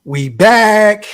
We back.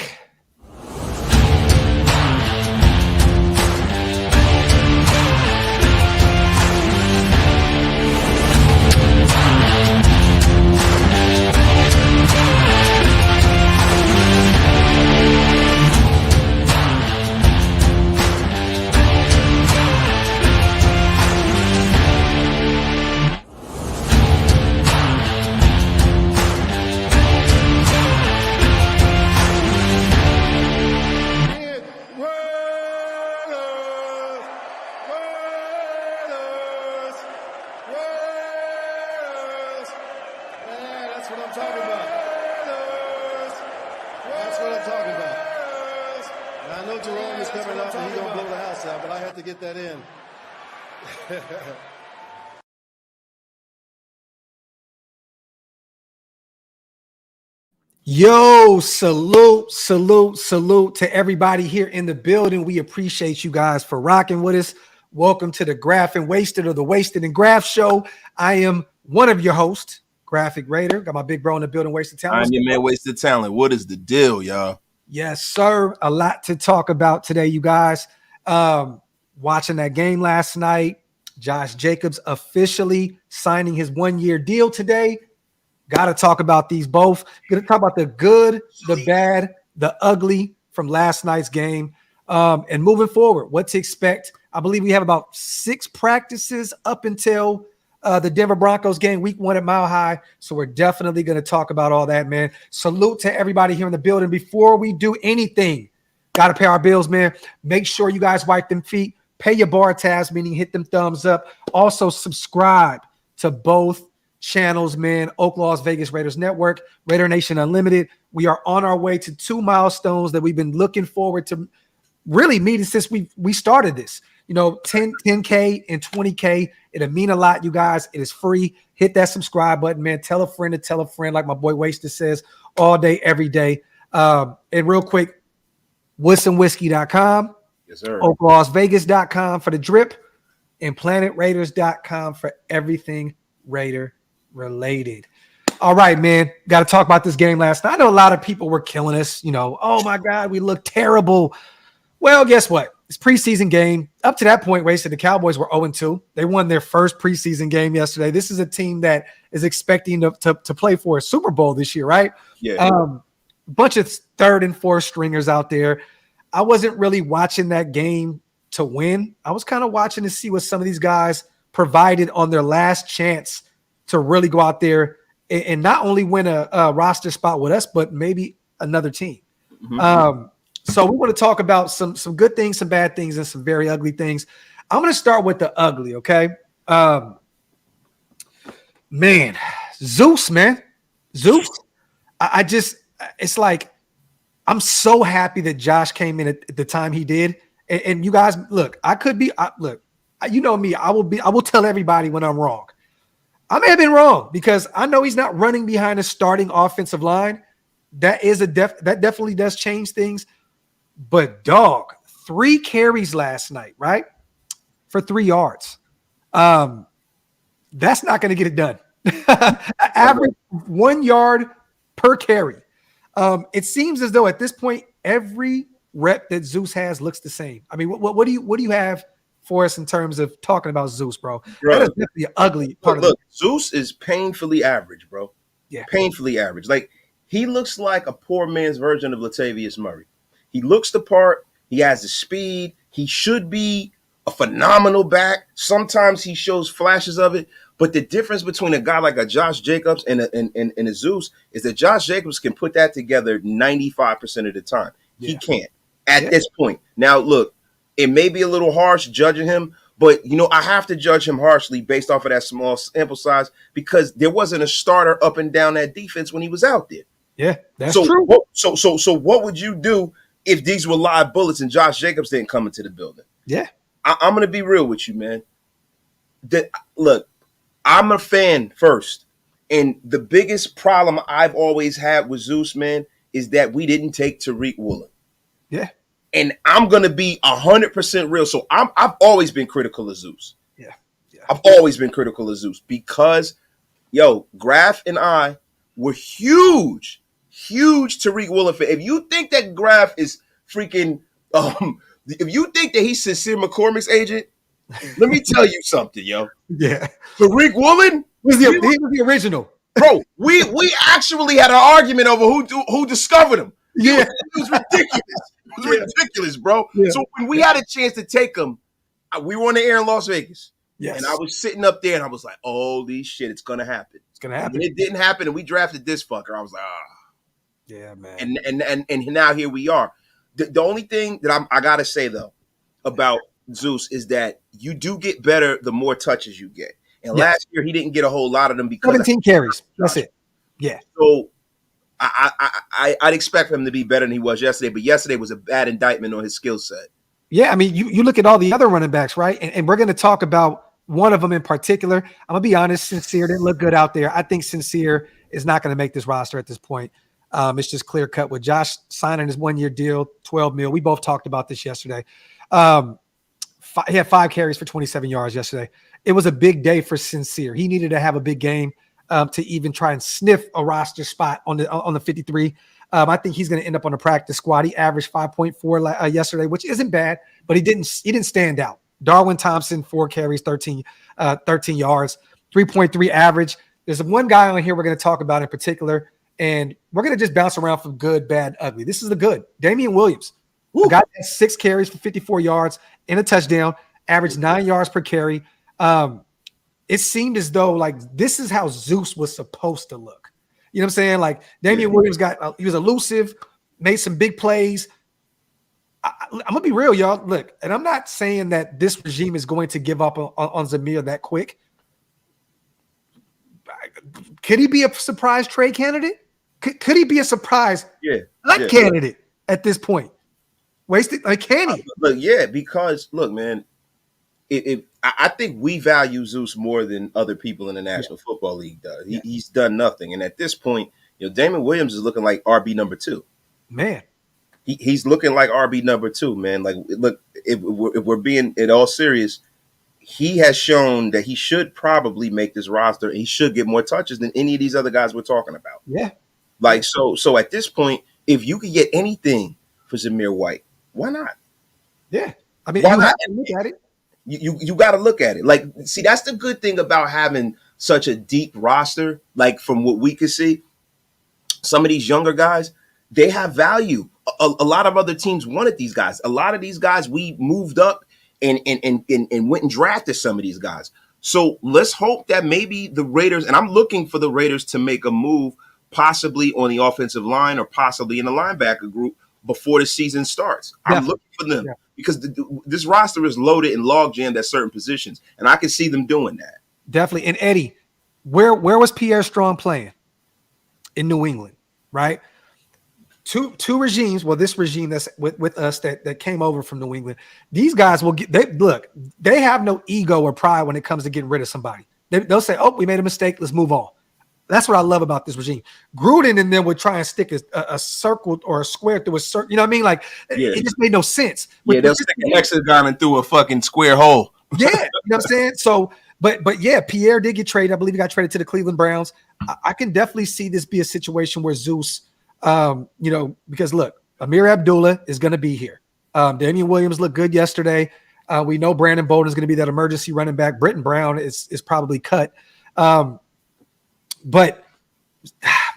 Yo, salute to everybody here in the building. We appreciate you guys for rocking with us. Welcome to the Graph and Wasted, or the Wasted and Graph Show. I am one of your hosts, Graphic Raider. Got my big bro in the building, Wasted Talent. I'm your man, Wasted Talent. What is the deal, y'all? Yes, sir. A lot to talk about today, you guys. Watching that game last night, Josh Jacobs officially signing his one-year deal today. Got to talk about these both. Going to talk about the good, the bad, the ugly from last night's game. And moving forward, what to expect. I believe we have about 6 practices up until the Denver Broncos game, week 1 at Mile High. So we're definitely going to talk about all that, man. Salute to everybody here in the building. Before we do anything, got to pay our bills, man. Make sure you guys wipe them feet. Pay your bar tabs, meaning hit them thumbs up. Also, subscribe to both channels, man. Las Vegas Raiders Network, Raider Nation Unlimited. We are on our way to 2 milestones that we've been looking forward to really meeting since we started this. 10K and 20K. It'll mean a lot, you guys. It is free. Hit that subscribe button, man. Tell a friend to tell a friend, like my boy Wasted says, all day, every day. And real quick, WoodSomeWhiskey.com. Yes, sir. OakLasVegas.com for the drip, and PlanetRaiders.com for everything Raider related. All right, man. Got to talk about this game last night. I know a lot of people were killing us. Oh my God, we look terrible. Well, guess what? It's preseason game. Up to that point, Wasted, the Cowboys were 0-2. They won their first preseason game yesterday. This is a team that is expecting to play for a Super Bowl this year, right? Yeah. Bunch of 3rd and 4th stringers out there. I wasn't really watching that game to win. I was kind of watching to see what some of these guys provided on their last chance to really go out there and not only win a roster spot with us, but maybe another team. Mm-hmm. So we want to talk about some good things, some bad things, and some very ugly things. I'm going to start with the ugly, okay? Man, Zeus. It's like, I'm so happy that Josh came in at the time he did. And you guys, look, you know me. I will tell everybody when I'm wrong. I may have been wrong because I know he's not running behind a starting offensive line. That definitely does change things. But dog, 3 carries last night, right? For 3 yards. That's not going to get it done. Average 1 yard per carry. It seems as though at this point, every rep that Zeus has looks the same. I mean, what do you have for us in terms of talking about Zeus, bro? That is definitely an ugly part of it. Zeus is painfully average, bro. Yeah. Painfully average. Like, he looks like a poor man's version of Latavius Murray. He looks the part. He has the speed. He should be a phenomenal back. Sometimes he shows flashes of it. But the difference between a guy like a Josh Jacobs and a Zeus is that Josh Jacobs can put that together 95% of the time. Yeah. He can't at this point. Now, look, it may be a little harsh judging him, but, I have to judge him harshly based off of that small sample size because there wasn't a starter up and down that defense when he was out there. Yeah, that's true. So what would you do if these were live bullets and Josh Jacobs didn't come into the building? Yeah. I'm going to be real with you, man. Look, I'm a fan first. And the biggest problem I've always had with Zeus, man, is that we didn't take Tariq Woolen. Yeah. And I'm going to be 100% real. So I've always been critical of Zeus. Yeah. I've always been critical of Zeus because, Graph and I were huge huge Tariq Woolen fan. If you think that Graf is freaking, if you think that he's Sincere McCormick's agent, let me tell you something, yo. Yeah. Tariq Woolen, He was the original. bro. We actually had an argument over who discovered him. Yeah. It was ridiculous. It was ridiculous, bro. Yeah. So when we had a chance to take him, we were on the air in Las Vegas. Yes. And I was sitting up there and I was like, holy shit, it's going to happen. It's going to happen. And it didn't happen. And we drafted this fucker. I was like, Yeah, man. And now here we are. The only thing that I got to say, though, about Zeus is that you do get better the more touches you get. And last year, he didn't get a whole lot of them because 17 carries. That's it. Yeah. So I'd expect him to be better than he was yesterday. But yesterday was a bad indictment on his skill set. Yeah, I mean, you look at all the other running backs, right? And we're going to talk about one of them in particular. I'm going to be honest, Sincere didn't look good out there. I think Sincere is not going to make this roster at this point. It's just clear cut with Josh signing his 1 year deal, $12 million. We both talked about this yesterday. He had 5 carries for 27 yards yesterday. It was a big day for Sincere. He needed to have a big game to even try and sniff a roster spot on the 53. I think he's going to end up on the practice squad. He averaged 5.4 yesterday, which isn't bad, but he didn't stand out. Darwin Thompson, 4 carries, 13 yards, 3.3 average. There's one guy on here we're going to talk about in particular, and we're going to just bounce around from good, bad, ugly. This is the good. Damian Williams. A guy had 6 carries for 54 yards and a touchdown, averaged 9 yards per carry. It seemed as though like this is how Zeus was supposed to look. You know what I'm saying? Like Damian Williams he was elusive, made some big plays. I'm gonna be real, y'all. Look, and I'm not saying that this regime is going to give up on Zamir that quick. Could he be a surprise trade candidate? Could he be a surprise candidate at this point? Wasted? Like, can he? Because look, man, I think we value Zeus more than other people in the National Football League does. He's done nothing, and at this point, Damon Williams is looking like RB number 2. Man, he's looking like RB number 2, man. Like, look, if we're being in all serious, he has shown that he should probably make this roster. And he should get more touches than any of these other guys we're talking about. Yeah, like so at this point, if you could get anything for Zamir White, why not? Yeah, I mean, why not? Look at it. You got to look at it. Like, see, that's the good thing about having such a deep roster. Like, from what we could see, some of these younger guys, they have value. A lot of other teams wanted these guys. A lot of these guys, we moved up and went and drafted some of these guys. So let's hope that maybe the Raiders, and I'm looking for the Raiders to make a move, possibly on the offensive line or possibly in the linebacker group before the season starts. Definitely. I'm looking for them. Yeah. Because this roster is loaded and log jammed at certain positions, and I can see them doing that. Definitely. And Eddie, where was Pierre Strong playing? In New England, right? Two regimes. Well, this regime that's with us that came over from New England. These guys will get. They have no ego or pride when it comes to getting rid of somebody. They'll say, "Oh, we made a mistake. Let's move on." That's what I love about this regime. Gruden and them would try and stick a circle or a square through a circle. You know what I mean? Like, it just made no sense. They'll stick an hexagon and through a fucking square hole. Yeah, you know what I'm saying? So, but yeah, Pierre did get traded. I believe he got traded to the Cleveland Browns. I can definitely see this be a situation where Zeus, because look, Amir Abdullah is going to be here. Damian Williams looked good yesterday. We know Brandon Bolden is going to be that emergency running back. Britton Brown is probably cut. But,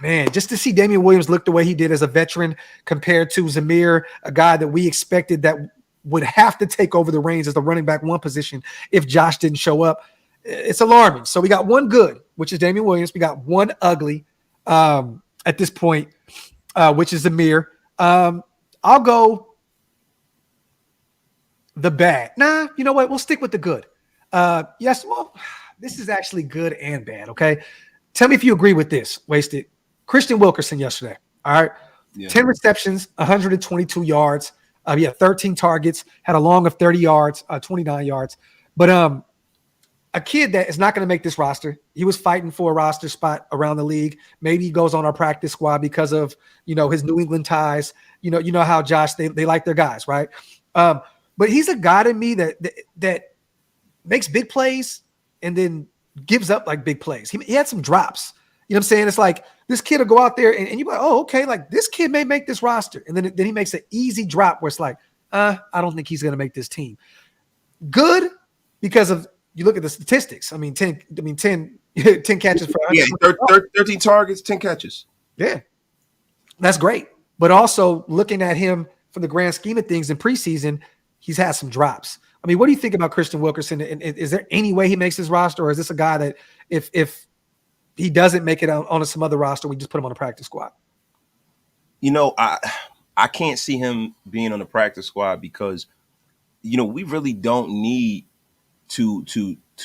man, just to see Damian Williams look the way he did as a veteran compared to Zamir, a guy that we expected that would have to take over the reins as the running back 1 position if Josh didn't show up, it's alarming. So we got one good, which is Damian Williams. We got one ugly at this point, which is Zamir. I'll go the bad. Nah, you know what? We'll stick with the good. Yes, well, this is actually good and bad, okay? Tell me if you agree with this, Wasted. Christian Wilkerson yesterday, all right? Yeah. 10 receptions, 122 yards. He had 13 targets, had a long of 30 yards, 29 yards. But a kid that is not going to make this roster. He was fighting for a roster spot around the league. Maybe he goes on our practice squad because of, his New England ties. You know how Josh, they like their guys, right? But he's a guy to me that makes big plays and then gives up like big plays. He had some drops You know what I'm saying? It's like this kid will go out there and you're like, oh, okay, like this kid may make this roster. And then he makes an easy drop where it's like, I don't think he's going to make this team. Good because of you look at the statistics. I mean, 10 catches for 13 targets, 10 catches. Yeah, that's great. But also looking at him from the grand scheme of things in preseason, he's had some drops. I mean, what do you think about Christian Wilkerson? And is there any way he makes his roster, or is this a guy that if he doesn't make it on some other roster, we just put him on the practice squad? You know, I can't see him being on the practice squad because, you know, we really don't need to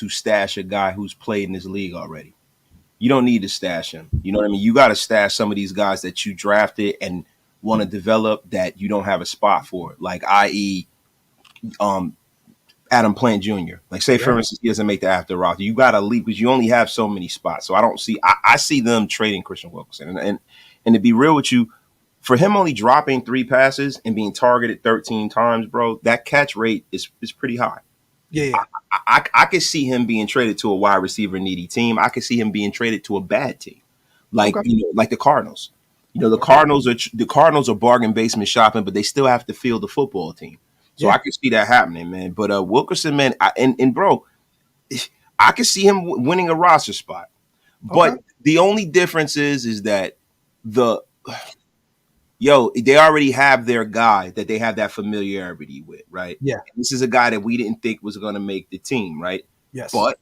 stash a guy who's played in this league already. You don't need to stash him. You know what I mean? You got to stash some of these guys that you drafted and want to develop that you don't have a spot for, like i.e. Adam Plant Jr. Like, say, for instance, he doesn't make the after roster. You got to leave because you only have so many spots. So I see them trading Christian Wilkerson. And to be real with you, for him only dropping 3 passes and being targeted 13 times, bro, that catch rate is pretty high. Yeah. I could see him being traded to a wide receiver needy team. I could see him being traded to a bad team, like like the Cardinals. You know, the Cardinals are bargain basement shopping, but they still have to field the football team. So I could see that happening, man. But Wilkerson, man, bro, I could see him winning a roster spot. But the only difference is that they already have their guy that they have that familiarity with, right? Yeah. And this is a guy that we didn't think was going to make the team, right? Yes. But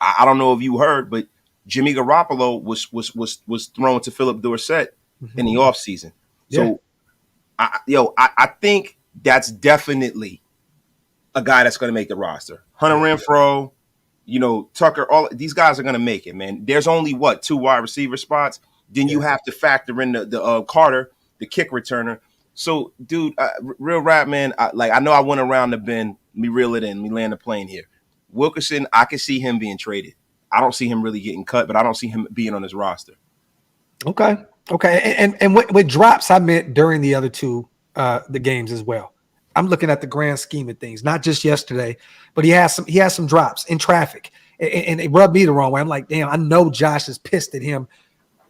I don't know if you heard, but Jimmy Garoppolo was thrown to Philip Dorsett in the offseason. So I think that's definitely a guy that's going to make the roster. Hunter Renfrow, you know, Tucker, all these guys are going to make it, man. There's only 2 wide receiver spots. Then you have to factor in the Carter, the kick returner. So, dude, real rap, man. I know I went around the bend. Let me reel it in. Let me land the plane here. Wilkerson, I can see him being traded. I don't see him really getting cut, but I don't see him being on his roster. Okay. And with drops, I meant during the other 2 the games as well. I'm looking at the grand scheme of things, not just yesterday, but he has some drops in traffic, and it rubbed me the wrong way. I'm like, damn, I know Josh is pissed at him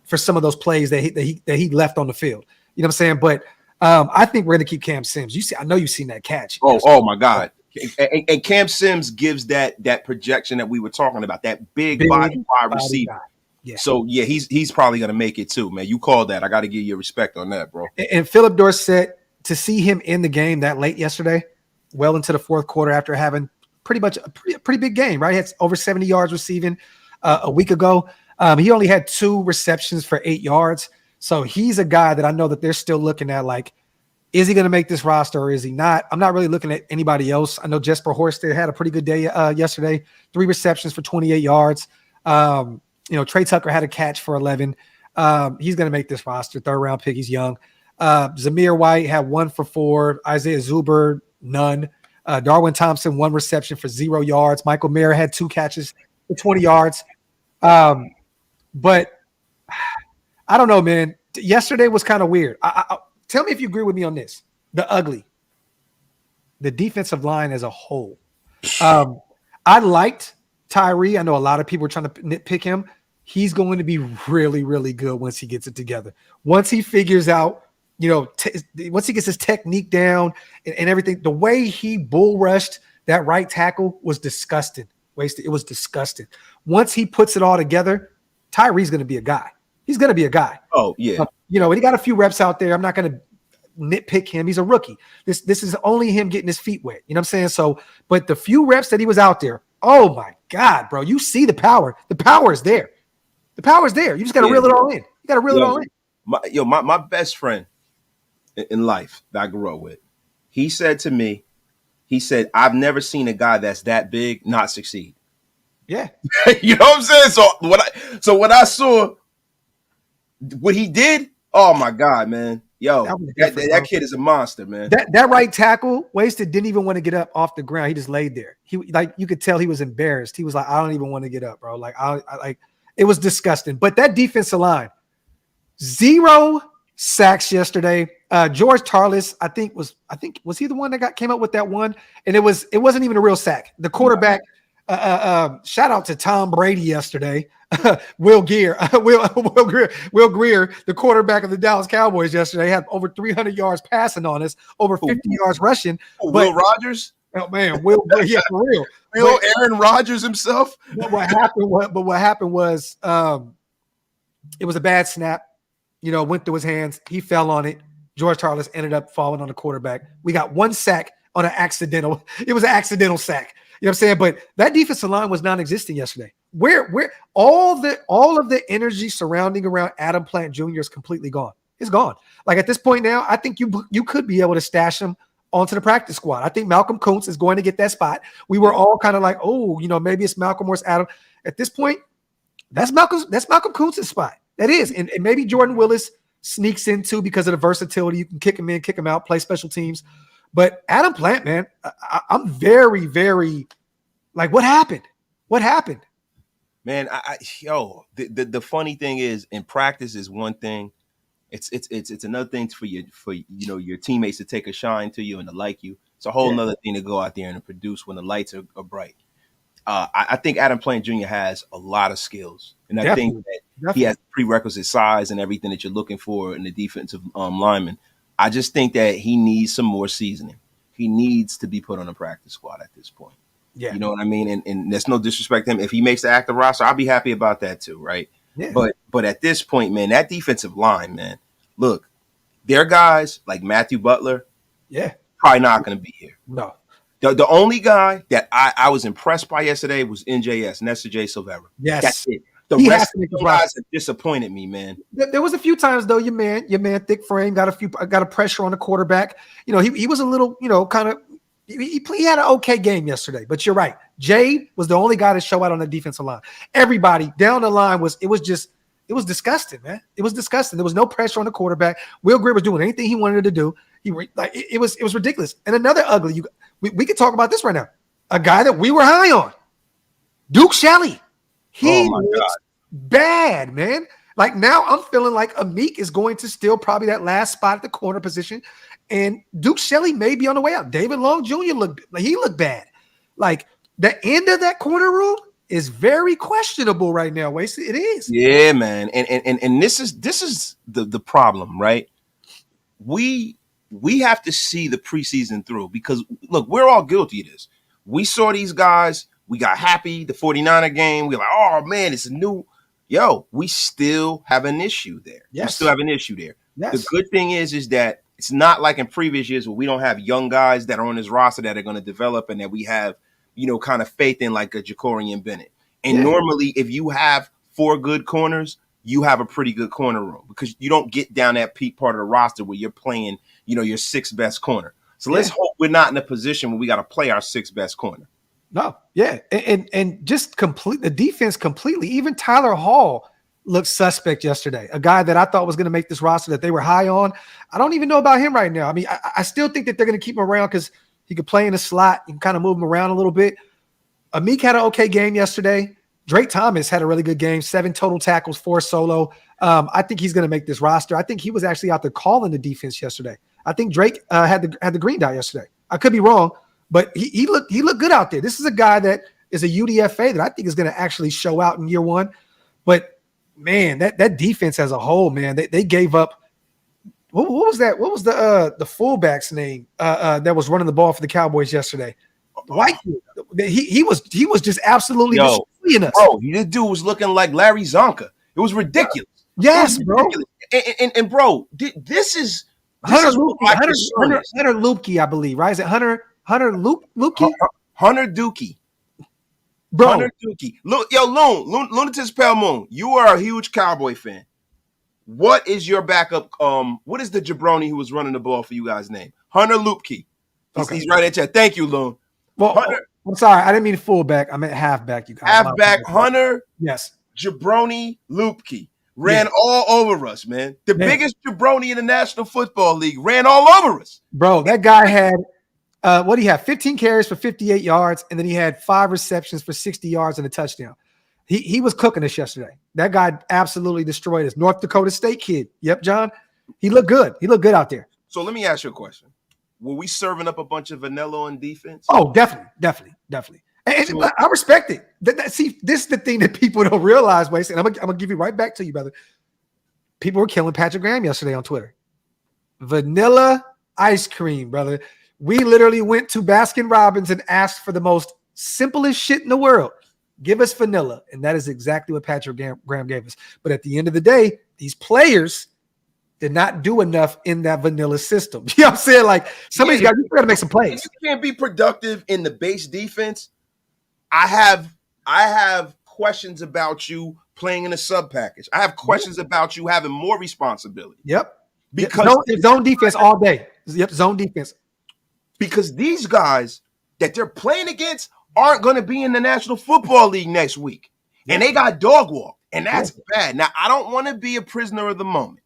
for some of those plays that he left on the field. You know what I'm saying? But I think we're going to keep Cam Sims. I know you've seen that catch. Oh my God. And Cam Sims gives that projection that we were talking about, that big body wide receiver. Yeah. So yeah, he's probably going to make it too, man. You called that. I got to give you respect on that, bro. And Philip Dorsett, to see him in the game that late yesterday, well into the fourth quarter after having pretty much a pretty big game, right? He had over 70 yards receiving a week ago. He only had 2 receptions for 8 yards. So he's a guy that I know that they're still looking at, like, is he going to make this roster or is he not? I'm not really looking at anybody else. I know Jesper Horsted had a pretty good day yesterday, 3 receptions for 28 yards. Trey Tucker had a catch for 11. He's going to make this roster, 3rd round pick. He's young. Zamir White had 1 for 4. Isaiah Zuber, none. Darwin Thompson, 1 reception for 0 yards. Michael Mayer had 2 catches for 20 yards. But I don't know, man. Yesterday was kind of weird. Tell me if you agree with me on this. The defensive line as a whole. I liked Tyree. I know a lot of people are trying to nitpick him. He's going to be really, really good once he gets it together. Once he figures out, once he gets his technique down and everything, the way he bull rushed that right tackle was disgusting. Wasted. It was disgusting. Once he puts it all together, Tyree's going to be a guy. He's going to be a guy. Oh, yeah. He got a few reps out there. I'm not going to nitpick him. He's a rookie. This is only him getting his feet wet. You know what I'm saying? So, but the few reps that he was out there, oh my God, bro, you see the power. The power is there. The power is there. You just got to reel it all in. You got to reel it all in. My best friend in life that I grew up with, he said to me, I've never seen a guy that's that big not succeed. Yeah. You know what I'm saying? So when I saw what he did, oh my God, man. Yo, that kid is a monster, man. That right tackle, Wasted didn't even want to get up off the ground. He just laid there. You could tell he was embarrassed. He was like, I don't even want to get up, bro. It was disgusting. But that defensive line, 0 sacks yesterday. George Tarlis, I think was he the one that came up with that one? And it wasn't even a real sack. The quarterback Shout out to Tom Brady yesterday. Will Greer, Will Greer, the quarterback of the Dallas Cowboys yesterday, had over 300 yards passing on us, over 50 yards rushing. Will Rogers? Oh man, Will, yeah, for real. Aaron Rodgers himself. But what happened was it was a bad snap. Went through his hands. He fell on it. George Tarlas ended up falling on the quarterback. We got one sack on an accidental. It was an accidental sack. You know what I'm saying? But that defensive line was non-existent yesterday. Where all of the energy surrounding around Adam Plant Jr. is completely gone. It's gone. Like at this point now, I think you could be able to stash him onto the practice squad. I think Malcolm Kuntz is going to get that spot. We were all kind of like, oh, maybe it's Malcolm or it's Adam. At this point, that's Malcolm Kuntz's spot. That is. And maybe Jordan Willis sneaks in too because of the versatility. You can kick him in, kick him out, play special teams. But Adam Plant, man, I'm very, very like, what happened? What happened? Man, the funny thing is, in practice is one thing. It's another thing for your teammates to take a shine to you and to like you. It's a whole nother thing to go out there and to produce when the lights are bright. I think Adam Plant Jr. has a lot of skills, and I think that he has prerequisite size and everything that you're looking for in the defensive lineman. I just think that he needs some more seasoning. He needs to be put on a practice squad at this point. Yeah. You know what I mean? And there's no disrespect to him. If he makes the active roster, I'll be happy about that too, right? Yeah. But at this point, man, that defensive line, man, look, their guys like Matthew Butler, probably not going to be here. No. The only guy that I was impressed by yesterday was NJS, Nestor J. Silvera. Yes. That's it. The rest of the guys have disappointed me, man. There was a few times though, your man, thick frame, got a pressure on the quarterback. He was a little, kind of. He had an okay game yesterday, but you're right. Jay was the only guy to show out on the defensive line. Everybody down the line was disgusting, man. It was disgusting. There was no pressure on the quarterback. Will Greer was doing anything he wanted to do. It was ridiculous. And another ugly. We could talk about this right now. A guy that we were high on, Duke Shelley. He looks bad, man. Like now I'm feeling like Amik is going to steal probably that last spot at the corner position. And Duke Shelley may be on the way out. David Long Jr. looked bad. Like the end of that corner room is very questionable right now, Wasted. It is. Yeah, man. And this is the problem, right? We have to see the preseason through because look, we're all guilty of this. We saw these guys, we got happy, the 49er game. We're like, oh man, it's a new we still have an issue there. Yes. We still have an issue there. Yes. The good thing is that it's not like in previous years where we don't have young guys that are on this roster that are going to develop and that we have, kind of faith in like a Jacorian Bennett. And normally if you have 4 good corners, you have a pretty good corner room because you don't get down that peak part of the roster where you're playing, your 6th best corner. So let's hope we're not in a position where we got to play our 6th best corner. No, yeah. And just complete the defense completely. Even Tyler Hall looked suspect yesterday, a guy that I thought was going to make this roster that they were high on. I don't even know about him right now. I mean, I still think that they're going to keep him around because he could play in the slot. You can kind of move him around a little bit. Amik had an okay game yesterday. Drake Thomas had a really good game, 7 total tackles, 4 solo. I think he's going to make this roster. I think he was actually out there calling the defense yesterday. I think Drake had the green dot yesterday. I could be wrong, but he looked good out there. This is a guy that is a UDFA that I think is going to actually show out in year 1. But man, that defense as a whole, man, they gave up. What was that? What was the fullback's name that was running the ball for the Cowboys yesterday? White. He was just absolutely destroying us. Bro, this dude was looking like Larry Zonka. It was ridiculous. Yes, bro. Ridiculous. And bro, this is Hunter Lupke, I believe, right? Is it Hunter Lupke? Hunter Dookie. Bro. Hunter Dookie. Lunatic's Pale Moon, you are a huge Cowboy fan. What is your backup? What is the jabroni who was running the ball for you guys' name? Hunter Lupke. He's right at you. Thank you, Loon. Well, Hunter, I'm sorry. I didn't mean fullback. I meant halfback, you guys. Halfback Hunter. Yes. Jabroni Lupke ran all over us, man. The biggest jabroni in the National Football League ran all over us. Bro, that guy had what do you have? 15 carries for 58 yards, and then he had 5 receptions for 60 yards and a touchdown. He was cooking us yesterday. That guy absolutely destroyed us. North Dakota State kid. Yep, John. He looked good. He looked good out there. So let me ask you a question. Were we serving up a bunch of vanilla on defense? Oh, definitely. And So, I respect it. See, this is the thing that people don't realize, Wes, and I'm gonna give you right back to you, brother. People were killing Patrick Graham yesterday on Twitter. Vanilla ice cream, brother. We literally went to Baskin Robbins and asked for the most simplest shit in the world. Give us vanilla. And that is exactly what Patrick Graham gave us. But at the end of the day, these players did not do enough in that vanilla system. You know what I'm saying? Like, somebody's got to make some plays. You can't be productive in the base defense. I have questions about you playing in a sub package. I have questions about you having more responsibility. Yep. Because zone defense all day. Yep, zone defense. Because these guys that they're playing against aren't going to be in the National Football League next week. And they got dog walked. And that's bad. Now, I don't want to be a prisoner of the moment.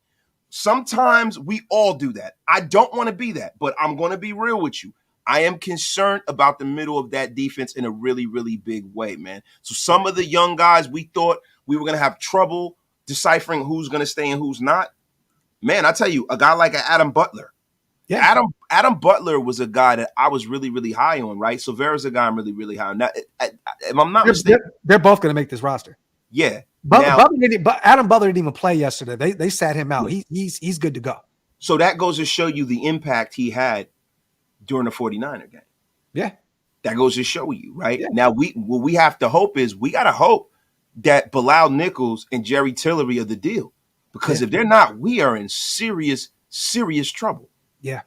Sometimes we all do that. I don't want to be that, but I'm going to be real with you. I am concerned about the middle of that defense in a really, really big way, man. So some of the young guys, we thought we were going to have trouble deciphering who's going to stay and who's not. Man, I tell you, a guy like Adam Butler. Yeah. Adam Butler was a guy that I was really, really high on, right? So Vera's a guy I'm really, really high on. Now, if I'm not mistaken, they're both going to make this roster. Yeah. Adam Butler didn't even play yesterday. They sat him out. He's good to go. So that goes to show you the impact he had during the 49er game. Yeah. That goes to show you, right? Yeah. Now, what we have to hope is we got to hope that Bilal Nichols and Jerry Tillery are the deal. Because if they're not, we are in serious, serious trouble. Yeah.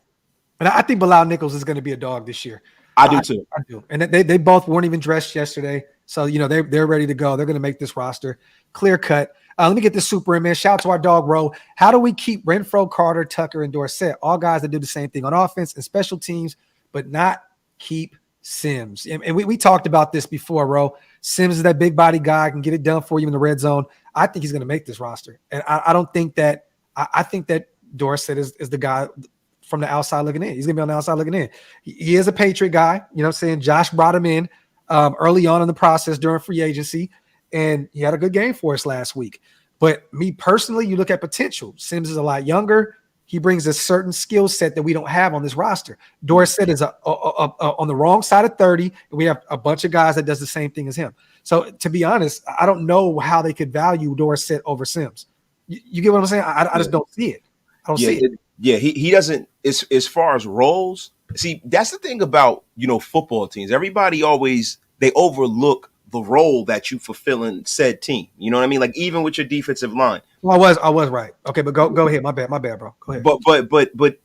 And I think Bilal Nichols is going to be a dog this year. I do too. I do. And they both weren't even dressed yesterday. So, they're ready to go. They're going to make this roster clear cut. Let me get this super in, man. Shout out to our dog, Ro. How do we keep Renfro, Carter, Tucker, and Dorsett, all guys that do the same thing on offense and special teams, but not keep Sims? And we talked about this before, Ro. Sims is that big body guy, can get it done for you in the red zone. I think he's going to make this roster. And I don't think that – I think that Dorsett is the guy from the outside looking in. He's going to be on the outside looking in. He is a Patriot guy. You know what I'm saying? Josh brought him in early on in the process during free agency, and he had a good game for us last week. But me personally, you look at potential. Sims is a lot younger. He brings a certain skill set that we don't have on this roster. Dorsett is on the wrong side of 30, and we have a bunch of guys that does the same thing as him. So to be honest, I don't know how they could value Dorsett over Sims. You get what I'm saying? I just don't see it. I don't see it. Yeah, he doesn't. As far as roles, see, that's the thing about football teams. Everybody always they overlook the role that you fulfill in said team. You know what I mean? Like even with your defensive line. Well, I was right. Okay, but go ahead. My bad, bro. Go ahead. But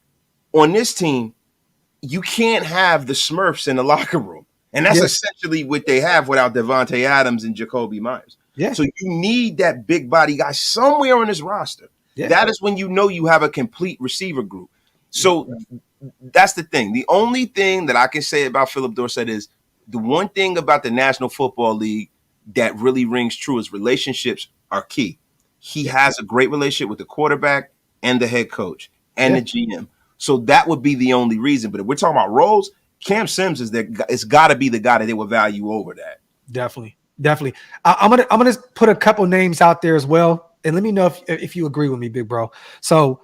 on this team, you can't have the Smurfs in the locker room. And that's essentially what they have without Devontae Adams and Jacoby Myers. Yeah. So you need that big body guy somewhere on this roster. Yeah. That is when you have a complete receiver group. So that's the thing. The only thing that I can say about Philip Dorsett is the one thing about the National Football League that really rings true is relationships are key. He has a great relationship with the quarterback and the head coach and the GM. So that would be the only reason. But if we're talking about roles, Cam Sims it's got to be the guy that they would value over that. Definitely. I'm gonna put a couple names out there as well, and let me know if you agree with me, big bro. So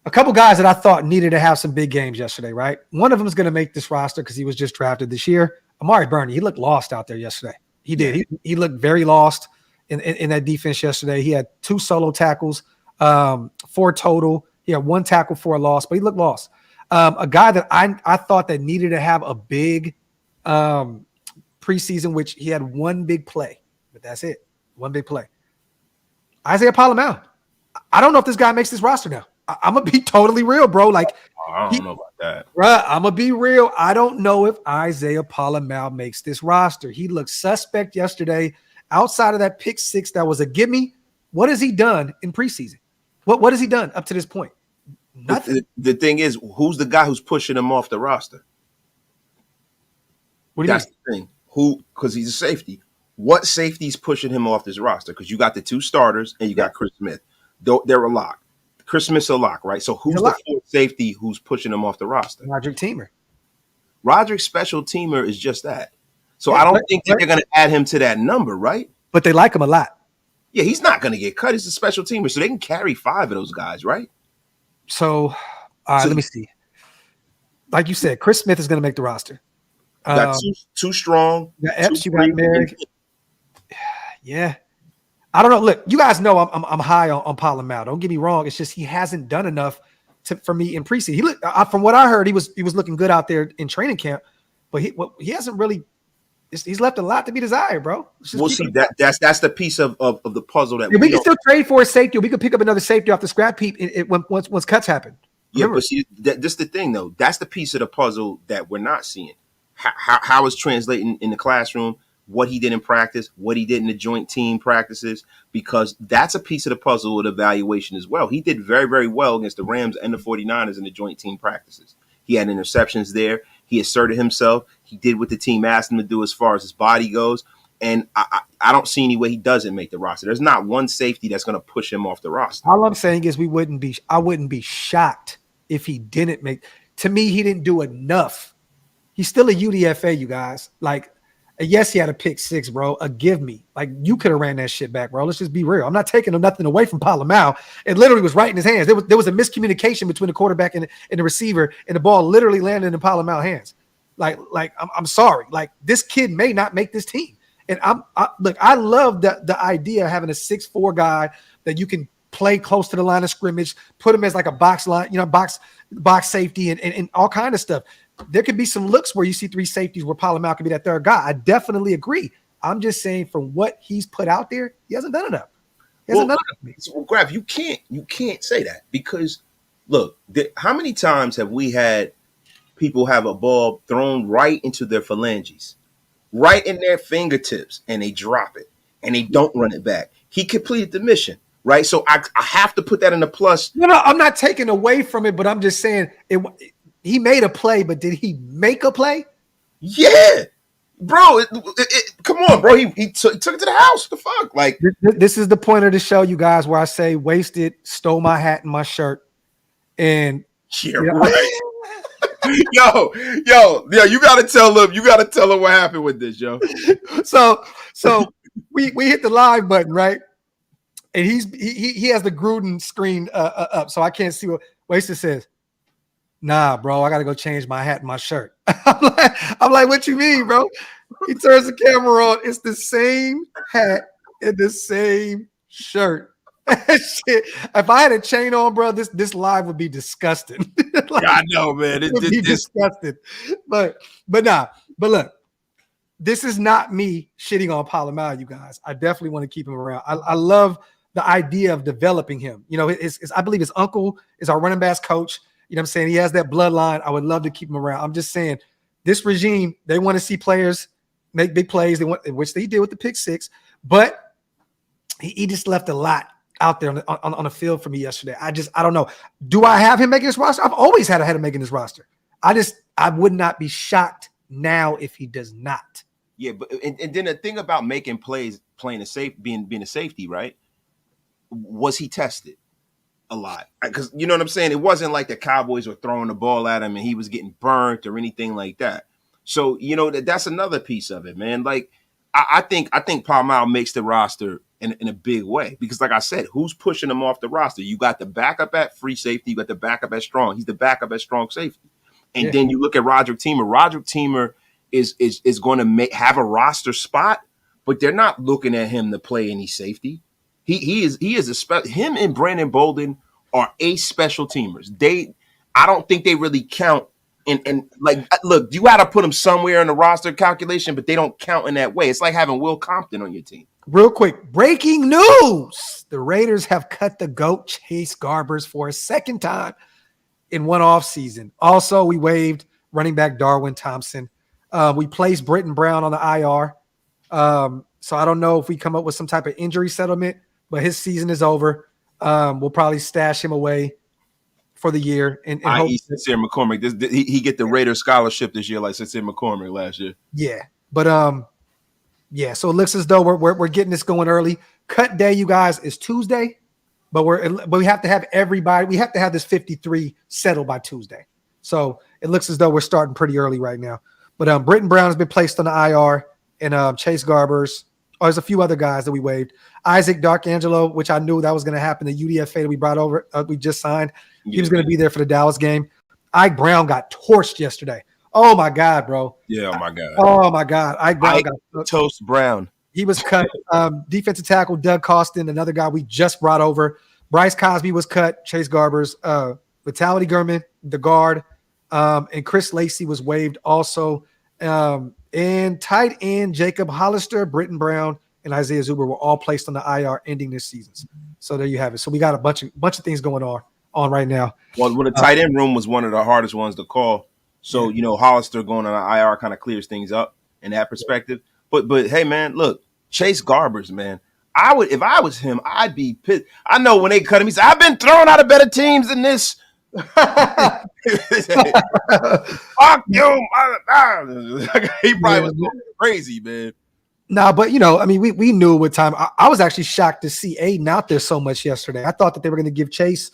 a couple guys that I thought needed to have some big games yesterday, right? One of them is going to make this roster because he was just drafted this year. Amari Burney, he looked lost out there yesterday. He did. He looked very lost in that defense yesterday. He had 2 solo tackles, 4 total. He had 1 tackle for a loss, but he looked lost. A guy that I thought that needed to have a big preseason, which he had 1 big play, but that's it. 1 big play. Isaiah Pola-Mao. I don't know if this guy makes this roster now. I'm going to be totally real, bro. Like, I don't know about that. Bruh, I'm going to be real. I don't know if Isaiah Pola-Mao makes this roster. He looked suspect yesterday. Outside of that pick 6 that was a gimme, what has he done in preseason? What has he done up to this point? Nothing. The thing is, who's the guy who's pushing him off the roster? What do you mean? That's the thing. Who? Because he's a safety. What safety's pushing him off this roster? Because you got the 2 starters and you got Chris Smith. They're a lock. Chris Smith's a lock, right? So who's the 4th safety who's pushing him off the roster? Roderick Teamer. Roderick's special teamer is just that. So I don't think that they're going to add him to that number, right? But they like him a lot. Yeah, he's not going to get cut. He's a special teamer. So they can carry 5 of those guys, right? So let me see. Like you said, Chris Smith is going to make the roster. You got Um, too strong, you got too Epps, you got brief, and Merrick. Yeah. I don't know. Look, you guys know I'm high on Palomar. Don't get me wrong. It's just he hasn't done enough for me in preseason. He looked from what I heard, he was looking good out there in training camp, but he hasn't really. He's left a lot to be desired, bro. Let's just we'll keep see. it. That's the piece of the puzzle that Yeah, we we can don't. still trade for a safety. Or we could pick up another safety off the scrap heap once cuts happen. Yeah, Remember, but see, this the thing though. That's the piece of the puzzle that we're not seeing. How it's translating in the classroom, what he did in practice, what he did in the joint team practices, because that's a piece of the puzzle with evaluation as well. He did very, very well against the Rams and the 49ers in the joint team practices. He had interceptions there. He asserted himself. He did what the team asked him to do as far as his body goes. And I don't see any way he doesn't make the roster. There's not one safety that's going to push him off the roster. all I'm saying is I wouldn't be shocked if he didn't make. To me, he didn't do enough. He's still a UDFA, you guys. Like, yes, he had a pick six, bro. Give me. Like, you could have ran that shit back, bro. Let's just be real. I'm not taking nothing away from Palomar. It literally was right in his hands. There was a miscommunication between the quarterback and the receiver, and the ball literally landed in Palomar's hands. I'm sorry. Like, this kid may not make this team. And I love the idea of having a 6'4" guy that you can play close to the line of scrimmage, put him as like a box line, box safety and all kind of stuff. There could be some looks where you see three safeties where Palomar could be that third guy. I definitely agree. I'm just saying from what he's put out there, he hasn't done enough. Well, Graf, you can't say that because look, how many times have we had people have a ball thrown right into their phalanges, right in their fingertips, and they drop it and they don't run it back? He completed the mission, right? So I have to put that in the plus. No, I'm not taking away from it, but I'm just saying he made a play, but did he make a play? Yeah, bro. Come on, bro. He took it to the house. What the fuck? Like, this is the point of the show, you guys, where I say wasted, stole my hat and my shirt, and yeah, right. yo, you gotta tell him. You gotta tell him what happened with this, yo. So we hit the live button, right? And he has the Gruden screen up, so I can't see what Wasted says. Nah, bro, I gotta go change my hat and my shirt. I'm like, what you mean, bro? He turns the camera on. It's the same hat and the same shirt. Shit. If I had a chain on, bro, this live would be disgusting. Like, I know, man. It would be disgusting. But look, this is not me shitting on Palomar, you guys. I definitely want to keep him around. I love the idea of developing him. I believe his uncle is our running backs coach. You know what I'm saying? He has that bloodline. I would love to keep him around. I'm just saying this regime, they want to see players make big plays, which they did with the pick six, but he just left a lot out there on the field for me yesterday. I don't know. Do I have him making this roster? I've always had him making this roster. I would not be shocked now if he does not. Yeah, but and then the thing about making plays, being a safety, right? Was he tested a lot? Because you know what I'm saying? It wasn't like the Cowboys were throwing the ball at him and he was getting burnt or anything like that. So, that's another piece of it, man. Like, I think Palomar makes the roster in a big way because, like I said, who's pushing him off the roster? You got the backup at free safety. You got the backup at strong. He's the backup at strong safety. And then you look at Roderick Teamer. Roderick Teamer is going to have a roster spot, but they're not looking at him to play any safety. He is him and Brandon Bolden are ace special teamers. I don't think they really count. And like, look, you got to put them somewhere in the roster calculation, but they don't count in that way. It's like having Will Compton on your team. Real quick, breaking news. The Raiders have cut the GOAT Chase Garbers for a second time in one offseason. Also, we waived running back Darwin Thompson. We placed Britton Brown on the IR. So I don't know if we come up with some type of injury settlement, but his season is over. We'll probably stash him away for the year. And Sincere McCormick. He get the Raiders scholarship this year, like Sincere McCormick last year. Yeah, but so it looks as though we're getting this going early. Cut day, you guys, is Tuesday, but we have to have everybody. We have to have this 53 settled by Tuesday. So it looks as though we're starting pretty early right now. But Britton Brown has been placed on the IR, and Chase Garbers. There's a few other guys that we waived. Isaac Darkangelo, which I knew that was going to happen. The UDFA that we brought over, we just signed. He was going to be there for the Dallas game. Ike Brown got torched yesterday. Oh my God, bro. Yeah, my God. Oh my God. Ike Brown Ike got cooked. Toast Brown. He was cut. Defensive tackle Doug Costin, another guy we just brought over. Bryce Cosby was cut. Chase Garbers, Vitality Gurman, the guard, and Chris Lacey was waived also. And tight end Jacob Hollister, Britton Brown, and Isaiah Zuber were all placed on the IR ending this season. So there you have it. So we got a bunch of things going on right now. Well, the tight end room was one of the hardest ones to call. So, Hollister going on an IR kind of clears things up in that perspective. But hey, man, look, Chase Garbers, man. If I was him, I'd be pissed. I know when they cut him, he said, I've been thrown out of better teams than this. Fuck you. He probably was going crazy, man. Nah, but we knew what time. I was actually shocked to see Aiden out there so much yesterday. I thought that they were going to give Chase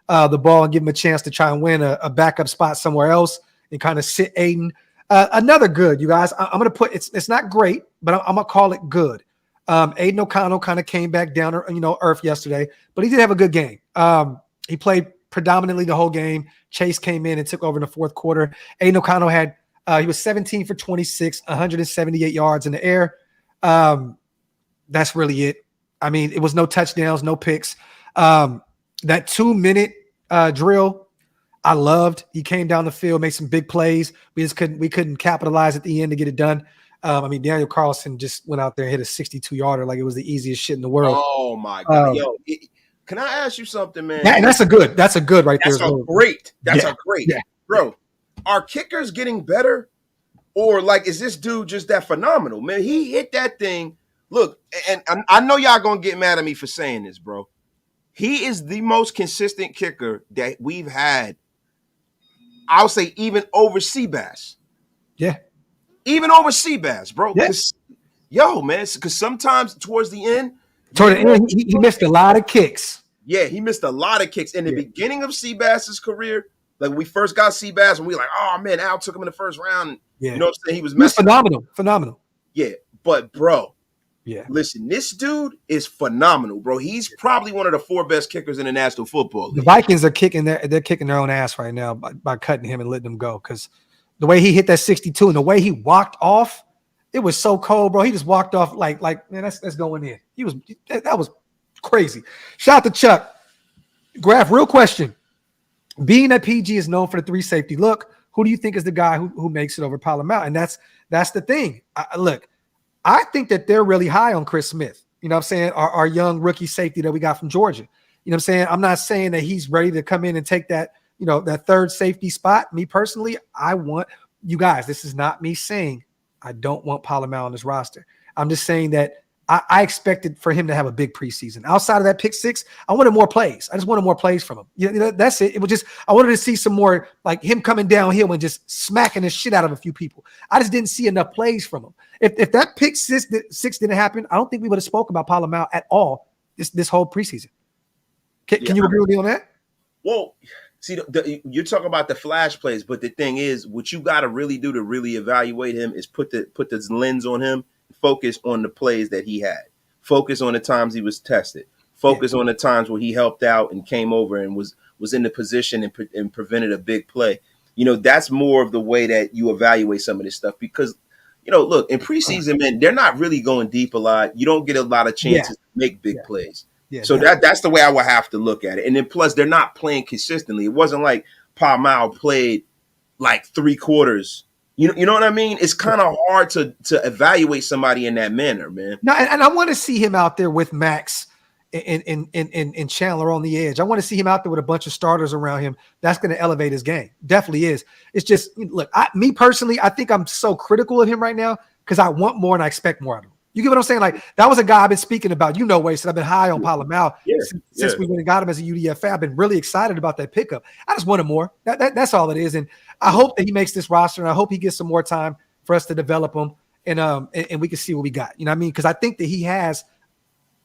the ball and give him a chance to try and win a backup spot somewhere else and kind of sit Aiden. Another good, you guys. I'm going to put it's not great, but I'm going to call it good. Aiden O'Connell kind of came back down, earth yesterday, but he did have a good game. He played predominantly the whole game. Chase came in and took over in the fourth quarter. Aiden O'Connell he was 17 for 26, 178 yards in the air. That's really it. I mean, it was no touchdowns, no picks. That 2-minute drill, I loved. He came down the field, made some big plays. We couldn't capitalize at the end to get it done. Daniel Carlson just went out there and hit a 62-yarder like it was the easiest shit in the world. Oh my God. Can I ask you something, man? Yeah, and that's a good right there. That's a great. Yeah. Bro, are kickers getting better? Or is this dude just that phenomenal? Man, he hit that thing. Look, and I know y'all going to get mad at me for saying this, bro. He is the most consistent kicker that we've had. I'll say even over Seabass. Yeah. Even over Seabass, bro. Yes. Man, because sometimes towards the end. He missed a lot of kicks. Yeah, he missed a lot of kicks. In the beginning of Seabass's career, when we first got Seabass, and we were like, oh, man, Al took him in the first round. Yeah. You know what I'm saying? He was phenomenal. Yeah, but, bro. Yeah. Listen, this dude is phenomenal, bro. He's probably one of the 4 best kickers in the National Football League. The Vikings are kicking their own ass right now by cutting him and letting him go because the way he hit that 62 and the way he walked off, it was so cold, bro. He just walked off like man, that's going in. That was crazy. Shout out to Chuck. Graf, real question. Being that PG is known for the 3 safety look, who do you think is the guy who makes it over Palomar? And that's the thing. Look, I think that they're really high on Chris Smith. You know what I'm saying? Our young rookie safety that we got from Georgia. You know what I'm saying? I'm not saying that he's ready to come in and take that, that 3rd safety spot. Me personally, I want you guys. This is not me saying I don't want Palomar on this roster. I'm just saying that I expected for him to have a big preseason. Outside of that pick 6, I wanted more plays. I just wanted more plays from him. That's it. It was just I wanted to see some more like him coming downhill and just smacking the shit out of a few people. I just didn't see enough plays from him. If that pick 6 didn't happen, I don't think we would have spoke about Palomar at all this whole preseason. Can you agree with me on that? Well, see, you're talking about the flash plays, but the thing is, what you got to really do to really evaluate him is put this lens on him. Focus on the plays that he had. Focus on the times he was tested. Focus on the times where he helped out and came over and was in the position and prevented a big play. That's more of the way that you evaluate some of this stuff because, look, in preseason, man, they're not really going deep a lot. You don't get a lot of chances to make big plays. Yeah, so that's the way I would have to look at it. And then plus, they're not playing consistently. It wasn't like Palomar played like 3 quarters. You know what I mean? It's kind of hard to evaluate somebody in that manner, man. No, and I want to see him out there with Max and Chandler on the edge. I want to see him out there with a bunch of starters around him. That's going to elevate his game. Definitely is. It's just, look, me personally, I think I'm so critical of him right now because I want more and I expect more out of him. You get what I'm saying? Like, that was a guy I've been speaking about. Wasted. I've been high on Palomar since we went and got him as a UDFA. I've been really excited about that pickup. I just wanted more. That's all it is. And I hope that he makes this roster, and I hope he gets some more time for us to develop him, and we can see what we got. You know what I mean? Because I think that he has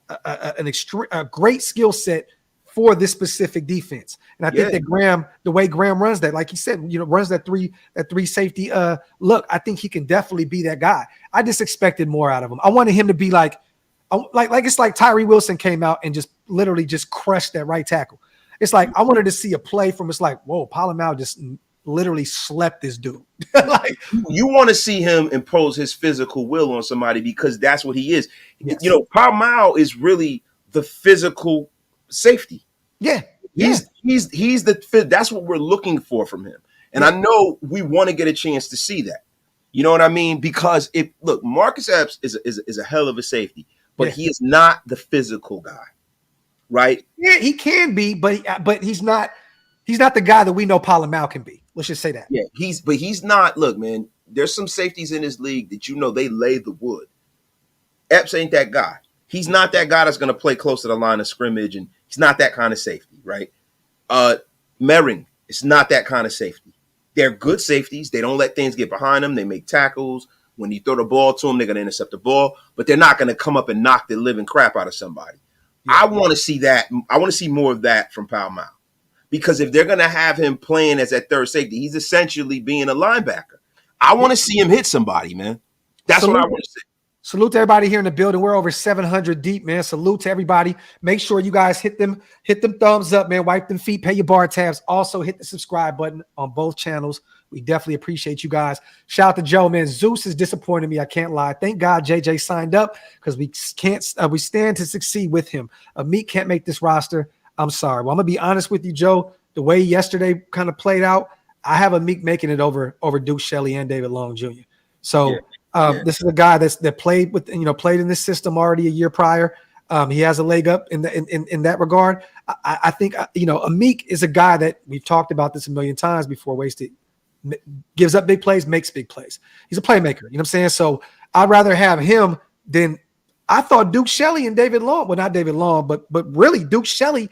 a great skill set for this specific defense. And I think that the way Graham runs that, like he said, runs that three safety look, I think he can definitely be that guy. I just expected more out of him. I wanted him to be like it's like Tyree Wilson came out and just literally just crushed that right tackle. It's like I wanted to see a play from it's like, whoa, Palomar just literally slept this dude. Like, you want to see him impose his physical will on somebody because that's what he is. yes. You know, Pau Mao is really the physical safety. Yeah. He's the that's what we're looking for from him. And I know we want to get a chance to see that. You know what I mean? Because look, Marcus Epps is a hell of a safety, but he is not the physical guy, right? Yeah, he can be, but he's not the guy that we know Polamalu can be. Let's just say that. Yeah, he's not. Look, man, there's some safeties in this league that they lay the wood. Epps ain't that guy. He's not that guy that's going to play close to the line of scrimmage, and he's not that kind of safety, right? Merring is not that kind of safety. They're good safeties. They don't let things get behind them. They make tackles. When you throw the ball to them, they're going to intercept the ball, but they're not going to come up and knock the living crap out of somebody. Yeah. I want to see that. I want to see more of that from Pau Mao, because if they're going to have him playing as that third safety, he's essentially being a linebacker. I want to see him hit somebody, man. That's what I want to see. Salute to everybody here in the building. We're over 700 deep, man. Salute to everybody. Make sure you guys hit them thumbs up, man. Wipe them feet, pay your bar tabs. Also hit the subscribe button on both channels. We definitely appreciate you guys. Shout out to Joe, man. Zeus is disappointing me. I can't lie. Thank God JJ signed up, because we stand to succeed with him. Meek can't make this roster. I'm sorry. Well, I'm gonna be honest with you, Joe. The way yesterday kind of played out, I have Meek making it over Duke Shelley and David Long Jr. So. This is a guy that played played in this system already a year prior. He has a leg up in that regard. I think Meek is a guy that we've talked about this a million times before. Wasted, gives up big plays, makes big plays. He's a playmaker. You know what I'm saying? So I'd rather have him than I thought Duke Shelley and David Long. Well, not David Long, but really Duke Shelley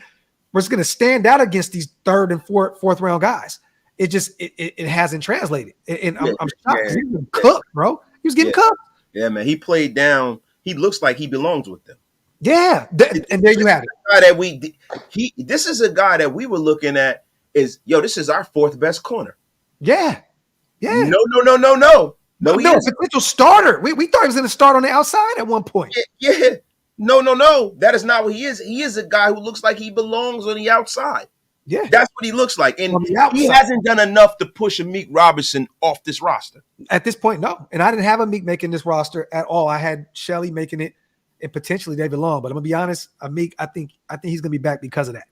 was going to stand out against these third and fourth round guys. It just it hasn't translated, and I'm shocked. He was cooked, bro. He was getting cooked. Yeah, man. He played down. He looks like he belongs with them. Yeah, and there you have it. This is a guy that we were looking at this is our fourth best corner. Yeah. No. Potential starter. We thought he was going to start on the outside at one point. Yeah. No. That is not what he is. He is a guy who looks like he belongs on the outside. Yeah, that's what he looks like, and he hasn't done enough to push Amik Robertson off this roster at this point. No, and I didn't have Amik making this roster at all. I had Shelley making it, and potentially David Long. But I'm gonna be honest, Amik, I think he's gonna be back because of that.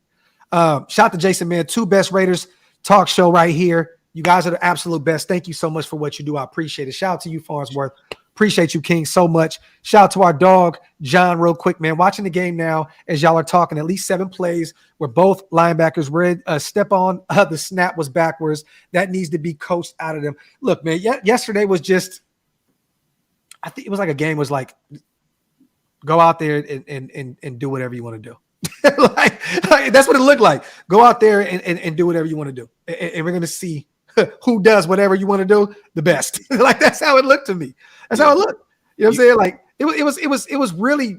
Shout out to Jason, man. 2 Best Raiders talk show right here. You guys are the absolute best. Thank you so much for what you do. I appreciate it. Shout out to you, Farnsworth. Appreciate you, King, so much. Shout out to our dog, John, real quick, man. Watching the game now as y'all are talking, at least 7 plays where both linebackers were step on. The snap was backwards. That needs to be coached out of them. Look, man, yesterday was just, I think it was like a game was like, go out there and do whatever you want to do. like that's what it looked like. Go out there and do whatever you want to do. And we're going to see who does whatever you want to do the best. Like, that's how it looked to me. That's how it looked. You know what I'm saying? Like, it was really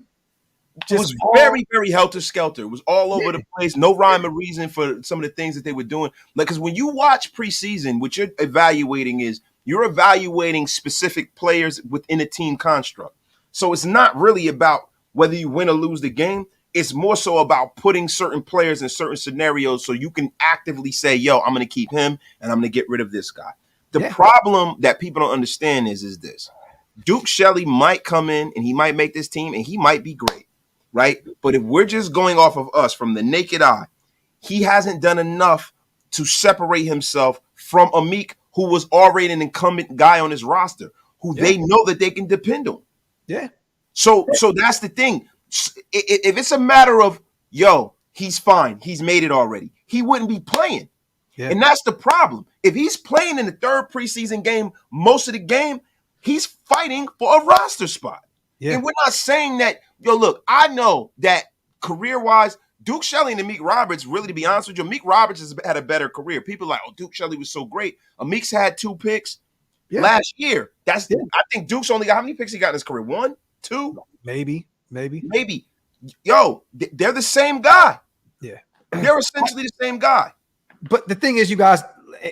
just, it was very, very helter-skelter. It was all over the place. No rhyme or reason for some of the things that they were doing. Like, because when you watch preseason, what you're evaluating is you're evaluating specific players within a team construct. So it's not really about whether you win or lose the game. It's more so about putting certain players in certain scenarios so you can actively say, yo, I'm going to keep him and I'm going to get rid of this guy. The problem that people don't understand is this. Duke Shelley might come in and he might make this team and he might be great, right? But if we're just going off of us from the naked eye, he hasn't done enough to separate himself from Amik, who was already an incumbent guy on his roster, who they know that they can depend on. Yeah. So that's the thing. If it's a matter of, yo, he's fine, he's made it already, he wouldn't be playing. Yeah. And that's the problem. If he's playing in the third preseason game, most of the game, he's fighting for a roster spot. Yeah. And we're not saying that, yo, look, I know that career-wise, Duke Shelley and Amik Roberts, really, to be honest with you, Amik Roberts has had a better career. People are like, oh, Duke Shelley was so great. Amik's had 2 picks last year. I think Duke's only got, how many picks he got in his career? 1, 2? Maybe. Yo, they're the same guy. Yeah. They're essentially the same guy. But the thing is, you guys,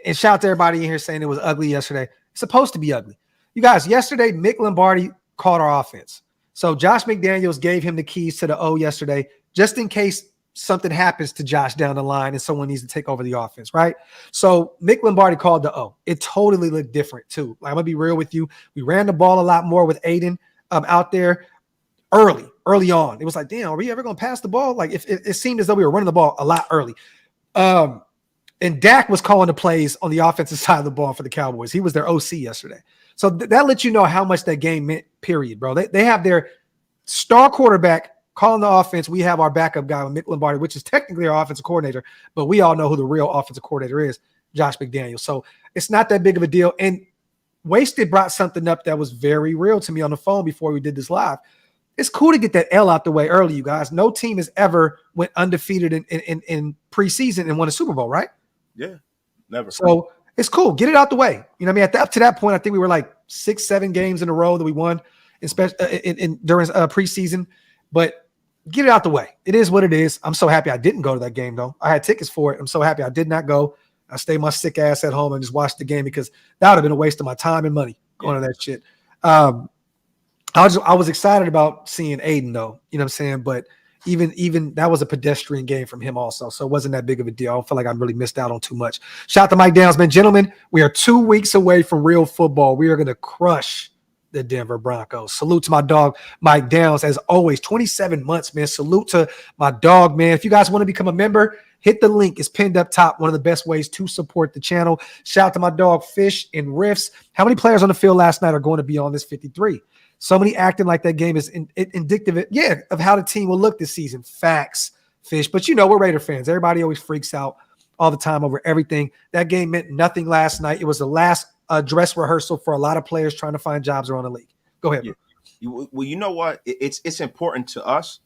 and shout out to everybody in here saying it was ugly yesterday. It's supposed to be ugly. You guys, yesterday, Mick Lombardi called our offense. So Josh McDaniels gave him the keys to the O yesterday, just in case something happens to Josh down the line and someone needs to take over the offense, right? So Mick Lombardi called the O. It totally looked different too. Like, I'm gonna be real with you. We ran the ball a lot more with Aiden out there early on. It was like, damn, are we ever gonna pass the ball? Like, if it seemed as though we were running the ball a lot early. And Dak was calling the plays on the offensive side of the ball for the Cowboys. He was their OC yesterday. So that lets you know how much that game meant, period, bro. They have their star quarterback calling the offense. We have our backup guy, Mick Lombardi, which is technically our offensive coordinator, but we all know who the real offensive coordinator is, Josh McDaniels. So it's not that big of a deal. And Wasted brought something up that was very real to me on the phone before we did this live. It's cool to get that L out the way early, you guys. No team has ever went undefeated in preseason and won a Super Bowl, right? Yeah, never. So it's cool. Get it out the way. You know what I mean? Up to that point, I think we were like 6-7 games in a row that we won, especially during preseason. But get it out the way. It is what it is. I'm so happy I didn't go to that game, though. I had tickets for it. I'm so happy I did not go. I stayed my sick ass at home and just watched the game because that would have been a waste of my time and money going to that shit. I was excited about seeing Aiden, though. You know what I'm saying? But even that was a pedestrian game from him also. So it wasn't that big of a deal. I don't feel like I really missed out on too much. Shout out to Mike Downs, man. Gentlemen, we are 2 weeks away from real football. We are going to crush the Denver Broncos. Salute to my dog, Mike Downs. As always, 27 months, man. Salute to my dog, man. If you guys want to become a member, hit the link. It's pinned up top. One of the best ways to support the channel. Shout out to my dog, Fish and Riffs. How many players on the field last night are going to be on this 53? Somebody acting like that game is indicative, of how the team will look this season. Facts, Fish. But we're Raider fans. Everybody always freaks out all the time over everything. That game meant nothing last night. It was the last dress rehearsal for a lot of players trying to find jobs around the league. Go ahead. Yeah. Well, you know what? It's important to us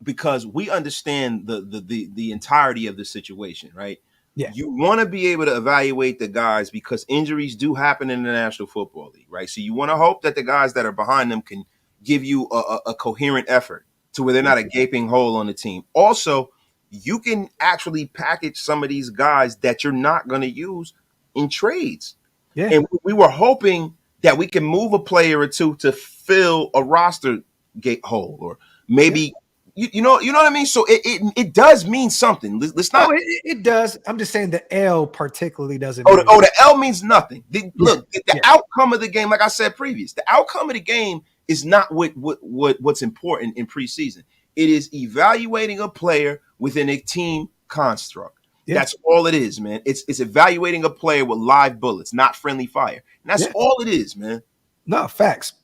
because we understand the entirety of the situation, right? Yeah. You want to be able to evaluate the guys because injuries do happen in the National Football League, right? So you want to hope that the guys that are behind them can give you a coherent effort to where they're not a gaping hole on the team. Also, you can actually package some of these guys that you're not going to use in trades. Yeah. And we were hoping that we can move a player or two to fill a roster gate hole, or maybe you know what I mean. So it does mean something. Let's not. No, it does. I'm just saying the L particularly doesn't. The L means nothing. Look, the outcome of the game, like I said previous, the outcome of the game is not what's important in preseason. It is evaluating a player within a team construct. Yeah. That's all it is, man. It's evaluating a player with live bullets, not friendly fire. And that's all it is, man. No, facts.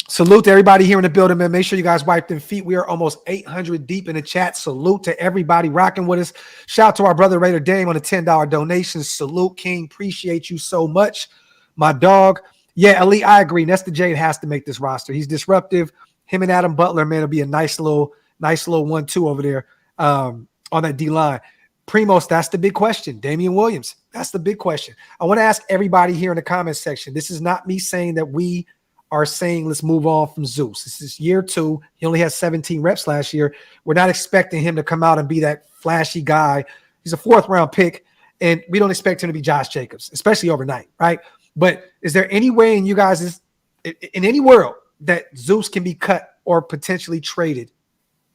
Salute to everybody here in the building, man. Make sure you guys wipe them feet. We are almost 800 deep in the chat. Salute to everybody rocking with us. Shout out to our brother Raider Dame on the $10 donation. Salute, King. Appreciate you so much. My dog. Yeah, Ali, I agree. Nesta Jade has to make this roster. He's disruptive. Him and Adam Butler, man, it'll be a nice little 1-2 over there on that D-line. Primos, that's the big question. Damian Williams, that's the big question. I want to ask everybody here in the comments section. This is not me saying that we are saying let's move on from Zeus. This is year 2. He only had 17 reps last year. We're not expecting him to come out and be that flashy guy. He's a 4th-round pick, and we don't expect him to be Josh Jacobs, especially overnight, right? But is there any way in you guys, in any world, that Zeus can be cut or potentially traded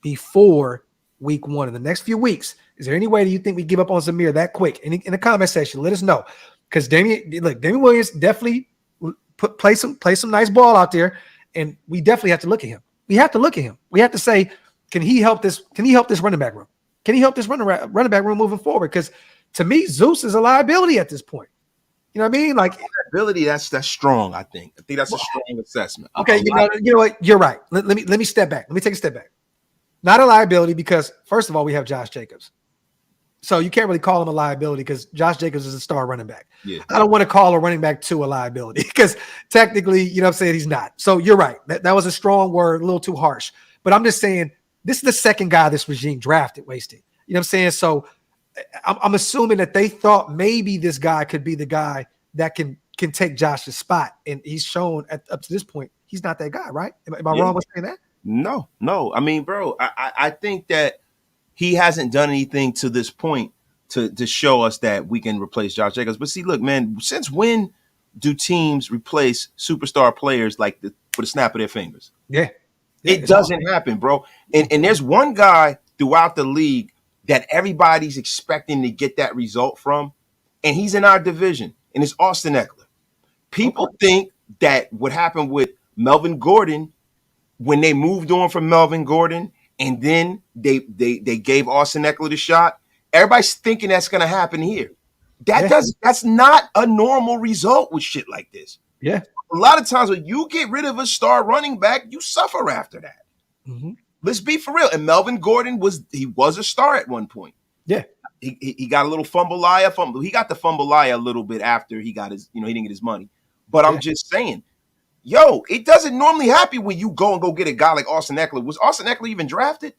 before week 1 in the next few weeks? Is there any way that you think we give up on Zamir that quick? In the comment section, let us know. Because Damian Williams definitely play some nice ball out there, and we definitely have to look at him. We have to look at him. We have to say, can he help this? Can he help this running back room? Can he help this running back room moving forward? Because to me, Zeus is a liability at this point. You know what I mean? Like liability, that's strong. I think that's a strong assessment. Okay, you know what? You're right. Let me step back. Let me take a step back. Not a liability because first of all, we have Josh Jacobs. So you can't really call him a liability because Josh Jacobs is a star running back. Yeah. I don't want to call a running back 2 a liability because technically, you know what I'm saying, he's not. So you're right. That was a strong word, a little too harsh. But I'm just saying this is the second guy this regime drafted wasted. You know what I'm saying? So I'm assuming that they thought maybe this guy could be the guy that can take Josh's spot. And he's shown up to this point, he's not that guy, right? Am I wrong with saying that? No. I mean, bro, I think that he hasn't done anything to this point to show us that we can replace Josh Jacobs. But see, look, man, since when do teams replace superstar players like with a snap of their fingers? Yeah. It doesn't happen, bro. And there's one guy throughout the league that everybody's expecting to get that result from, and he's in our division, and it's Austin Eckler. People think that what happened with Melvin Gordon when they moved on from Melvin Gordon and then they gave Austin Eckler the shot, everybody's thinking that's going to happen here. That's not a normal result with shit like this. Yeah. A lot of times when you get rid of a star running back, you suffer after that. Mm-hmm. Let's be for real. And Melvin Gordon was a star at one point. Yeah. He got a little fumble. He got the fumble a little bit after he got his, he didn't get his money. But I'm just saying, it doesn't normally happen when you go get a guy like Austin Eckler. Was Austin Eckler even drafted?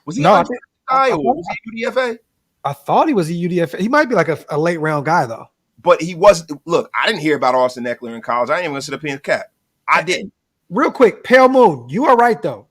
Was he a guy or was he UDFA? I thought he was a UDFA. He might be like a late round guy though. But he wasn't. Look, I didn't hear about Austin Eckler in college. I ain't even going to sit up here and cap. I didn't. Real quick, Pale Moon, you are right though.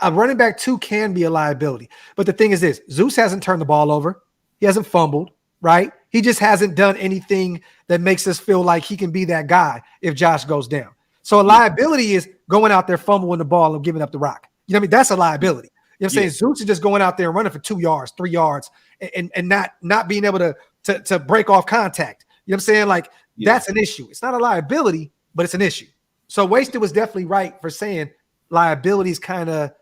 A running back 2 can be a liability. But the thing is this, Zeus hasn't turned the ball over. He hasn't fumbled, right? He just hasn't done anything that makes us feel like he can be that guy if Josh goes down. So a liability is going out there, fumbling the ball and giving up the rock. You know what I mean? That's a liability. You know what I'm saying? Zeus is just going out there and running for 2 yards, 3 yards, and not being able to break off contact. You know what I'm saying? Like, that's an issue. It's not a liability, but it's an issue. So Wasted was definitely right for saying liability is I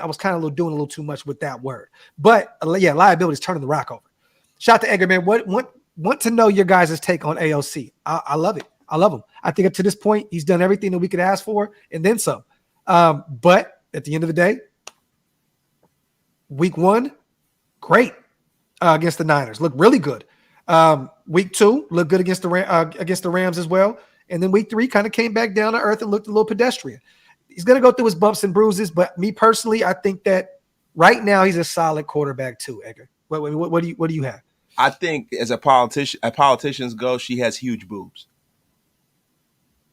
was kind of doing a little too much with that word. But liability is turning the rock over. Shout out to Edgar, man. Want to know your guys' take on AOC. I love it. I love him. I think up to this point, he's done everything that we could ask for and then some. But at the end of the day, week 1, great against the Niners. Looked really good. Week 2, looked good against the Rams as well. And then week 3 kind of came back down to earth and looked a little pedestrian. He's going to go through his bumps and bruises, but me personally, I think that right now he's a solid quarterback too, Edgar. What do you have? I think as politicians go, she has huge boobs.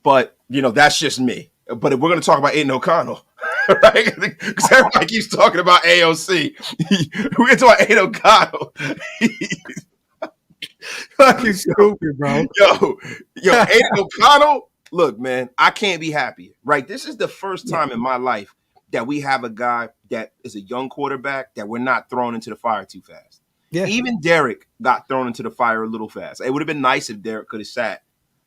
But, that's just me. But if we're going to talk about Aiden O'Connell, right? Because everybody keeps talking about AOC. We're going to talk about Aiden O'Connell. Fucking stupid, bro. Yo, Aiden O'Connell, look, man, I can't be happier, right? This is the first time in my life that we have a guy that is a young quarterback that we're not thrown into the fire too fast. Yeah. Even Derek got thrown into the fire a little fast. It would have been nice if Derek could have sat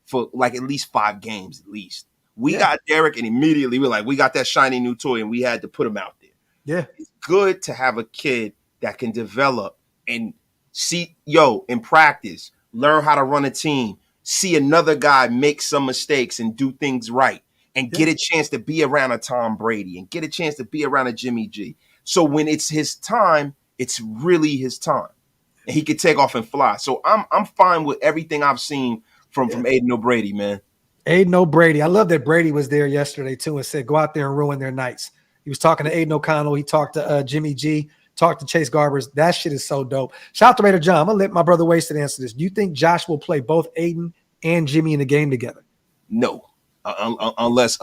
for like at least 5 games at least. We got Derek and immediately we're like, we got that shiny new toy and we had to put him out there. Yeah. It's good to have a kid that can develop and see, in practice, learn how to run a team, see another guy make some mistakes and do things right and get a chance to be around a Tom Brady and get a chance to be around a Jimmy G. So when it's his time, it's really his time. And he could take off and fly. So I'm fine with everything I've seen from Aiden O'Brady, man. Aiden O'Brady. I love that Brady was there yesterday too and said, go out there and ruin their nights. He was talking to Aiden O'Connell. He talked to Jimmy G, talked to Chase Garbers. That shit is so dope. Shout out to Raider John. I'm going to let my brother Wasted answer this. Do you think Josh will play both Aiden and Jimmy in the game together? No, unless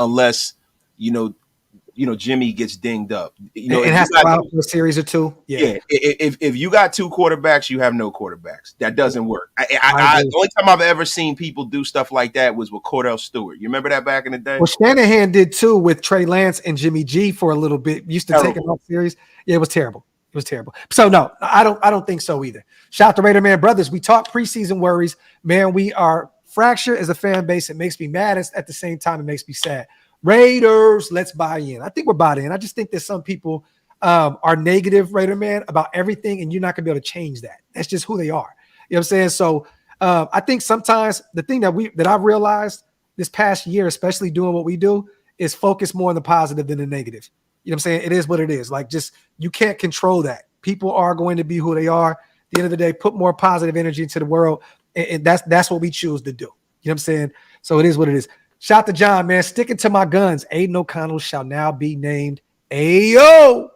Jimmy gets dinged up. It has to go out for a series or 2. Yeah. If you got 2 quarterbacks, you have no quarterbacks. That doesn't work. The only time I've ever seen people do stuff like that was with Cordell Stewart. You remember that back in the day? Well, Shanahan did too with Trey Lance and Jimmy G for a little bit. Used to take him off series. Yeah, it was terrible. It was terrible. So no, I don't think so either. Shout out to Raider Man Brothers. We talk preseason worries. Man, we are fractured as a fan base. It makes me mad. At the same time, it makes me sad. Raiders, let's buy in. I think we're bought in. I just think that some people are negative, Raider Man, about everything, and you're not going to be able to change that. That's just who they are. You know what I'm saying? So I think sometimes the thing that I've realized this past year, especially doing what we do, is focus more on the positive than the negative. You know what I'm saying? It is what it is. Like, just you can't control that. People are going to be who they are. At the end of the day, put more positive energy into the world, and that's what we choose to do. You know what I'm saying? So it is what it is. Shout out to John, man. Sticking to my guns. Aiden O'Connell shall now be named Ayo.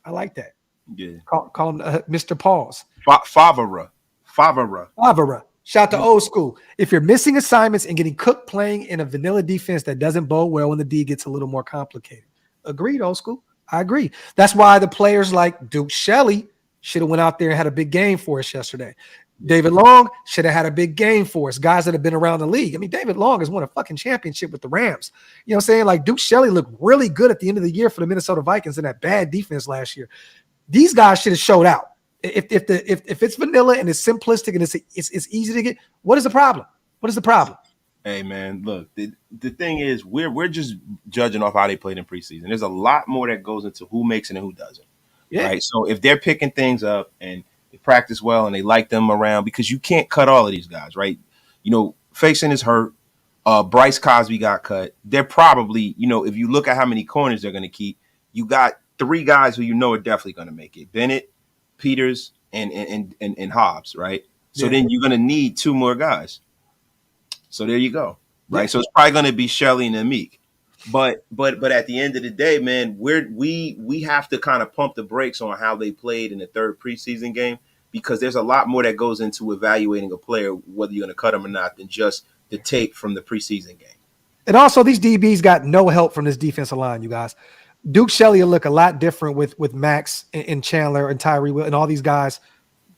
I like that. Yeah. Call him Mr. Pauls. Favara. Shout out to Old School. If you're missing assignments and getting cooked playing in a vanilla defense that doesn't bode well when the D gets a little more complicated. Agreed, Old School. I agree. That's why the players like Duke Shelley should have went out there and had a big game for us yesterday. David Long should have had a big game for us, guys that have been around the league. I mean, David Long has won a fucking championship with the Rams. You know what I'm saying? Like, Duke Shelley looked really good at the end of the year for the Minnesota Vikings in that bad defense last year. These guys should have showed out. If it's vanilla and it's simplistic and it's easy to get, what is the problem? What is the problem? Hey man, look, the thing is we're just judging off how they played in preseason. There's a lot more that goes into who makes it and who doesn't. Yeah. Right. So if they're picking things up and they practice well and they like them around, because you can't cut all of these guys, right? Faison is hurt. Bryce Cosby got cut. They're probably, if you look at how many corners they're going to keep, you got 3 guys who are definitely going to make it: Bennett, Peters, and Hobbs, right? So then you're going to need 2 more guys. So there you go, right? Yeah. So it's probably going to be Shelley and Meek. But at the end of the day, man, we have to kind of pump the brakes on how they played in the 3rd preseason game, because there's a lot more that goes into evaluating a player, whether you're going to cut them or not, than just the tape from the preseason game. And also, these DBs got no help from this defensive line, you guys. Duke Shelley will look a lot different with Max and Chandler and Tyree Will and all these guys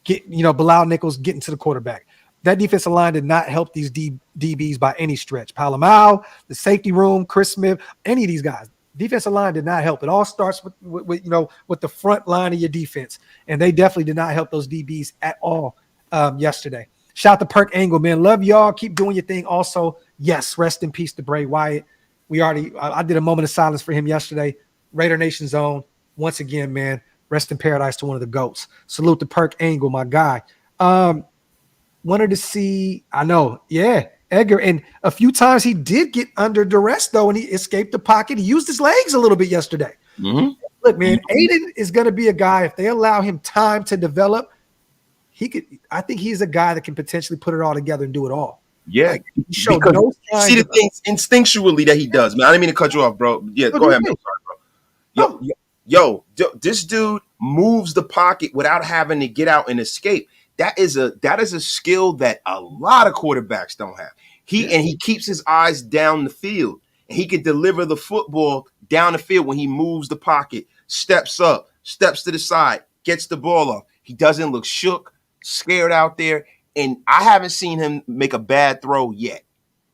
Bilal Nichols getting to the quarterback. That defensive line did not help these DBs by any stretch. Palomau, the safety room, Chris Smith, any of these guys. Defensive line did not help. It all starts with the front line of your defense, and they definitely did not help those DBs at all yesterday. Shout out to Perk Angle, man. Love y'all. Keep doing your thing. Also, yes, rest in peace to Bray Wyatt. I did a moment of silence for him yesterday. Raider Nation Zone. Once again, man, rest in paradise to one of the GOATs. Salute to Perk Angle, my guy. Wanted to see, I know, yeah, Edgar. And a few times he did get under duress, though, and he escaped the pocket. He used his legs a little bit yesterday. Mm-hmm. Look, man, Aiden is going to be a guy, if they allow him time to develop, I think he's a guy that can potentially put it all together and do it all. Yeah. See the things instinctually that he does, man. I didn't mean to cut you off, bro. Yeah, go ahead, man. Sorry, bro. This dude moves the pocket without having to get out and escape. That is a skill that a lot of quarterbacks don't have. He keeps his eyes down the field, and he can deliver the football down the field when he moves the pocket, steps up, steps to the side, gets the ball off. He doesn't look shook, scared out there, and I haven't seen him make a bad throw yet.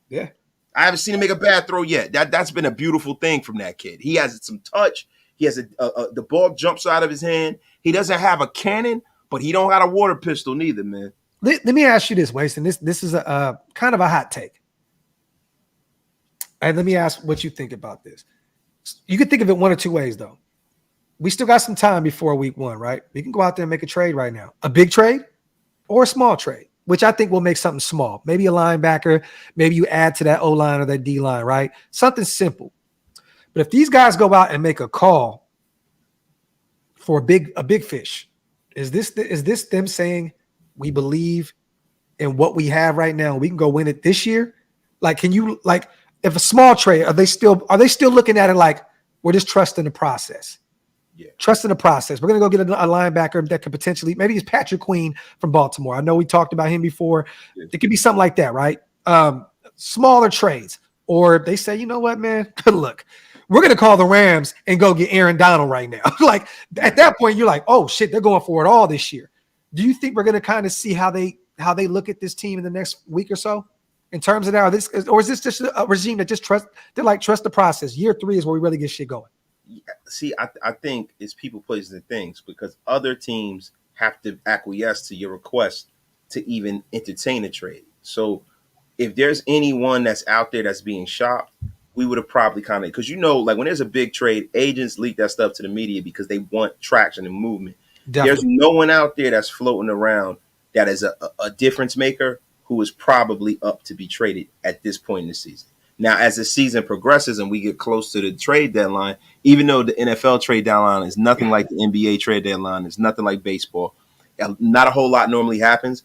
Yeah. I haven't seen him make a bad throw yet. That's been a beautiful thing from that kid. He has some touch. He has the ball jumps out of his hand. He doesn't have a cannon, but he don't got a water pistol neither, man. Let me ask you this, Waston. This is a kind of a hot take. And let me ask what you think about this. You can think of it one or two ways, though. We still got some time before week 1, right? We can go out there and make a trade right now. A big trade or a small trade, which I think will make something small. Maybe a linebacker. Maybe you add to that O-line or that D-line, right? Something simple. But if these guys go out and make a call for a big fish, is this them saying we believe in what we have right now? We can go win it this year. If a small trade, are they still looking at it like we're just trusting the process? Yeah, trusting the process. We're gonna go get a linebacker that could potentially, maybe it's Patrick Queen from Baltimore. I know we talked about him before. Yeah. It could be something like that, right? Smaller trades, or they say, you know what, man, look. We're going to call the Rams and go get Aaron Donald right now. Like at that point, you're like, oh shit, they're going for it all this year. Do you think we're going to kind of see how they look at this team in the next week or so in terms of that? Or is this just a regime that just trust the process? Year 3 is where we really get shit going. Yeah, see, I think it's people, places, and things, because other teams have to acquiesce to your request to even entertain a trade. So if there's anyone that's out there that's being shopped, we would have probably kind of, because like when there's a big trade, agents leak that stuff to the media because they want traction and movement. Definitely. There's no one out there that's floating around that is a difference maker who is probably up to be traded at this point in the season. Now, as the season progresses and we get close to the trade deadline, even though the NFL trade deadline is nothing like the NBA trade deadline, it's nothing like baseball, not a whole lot normally happens.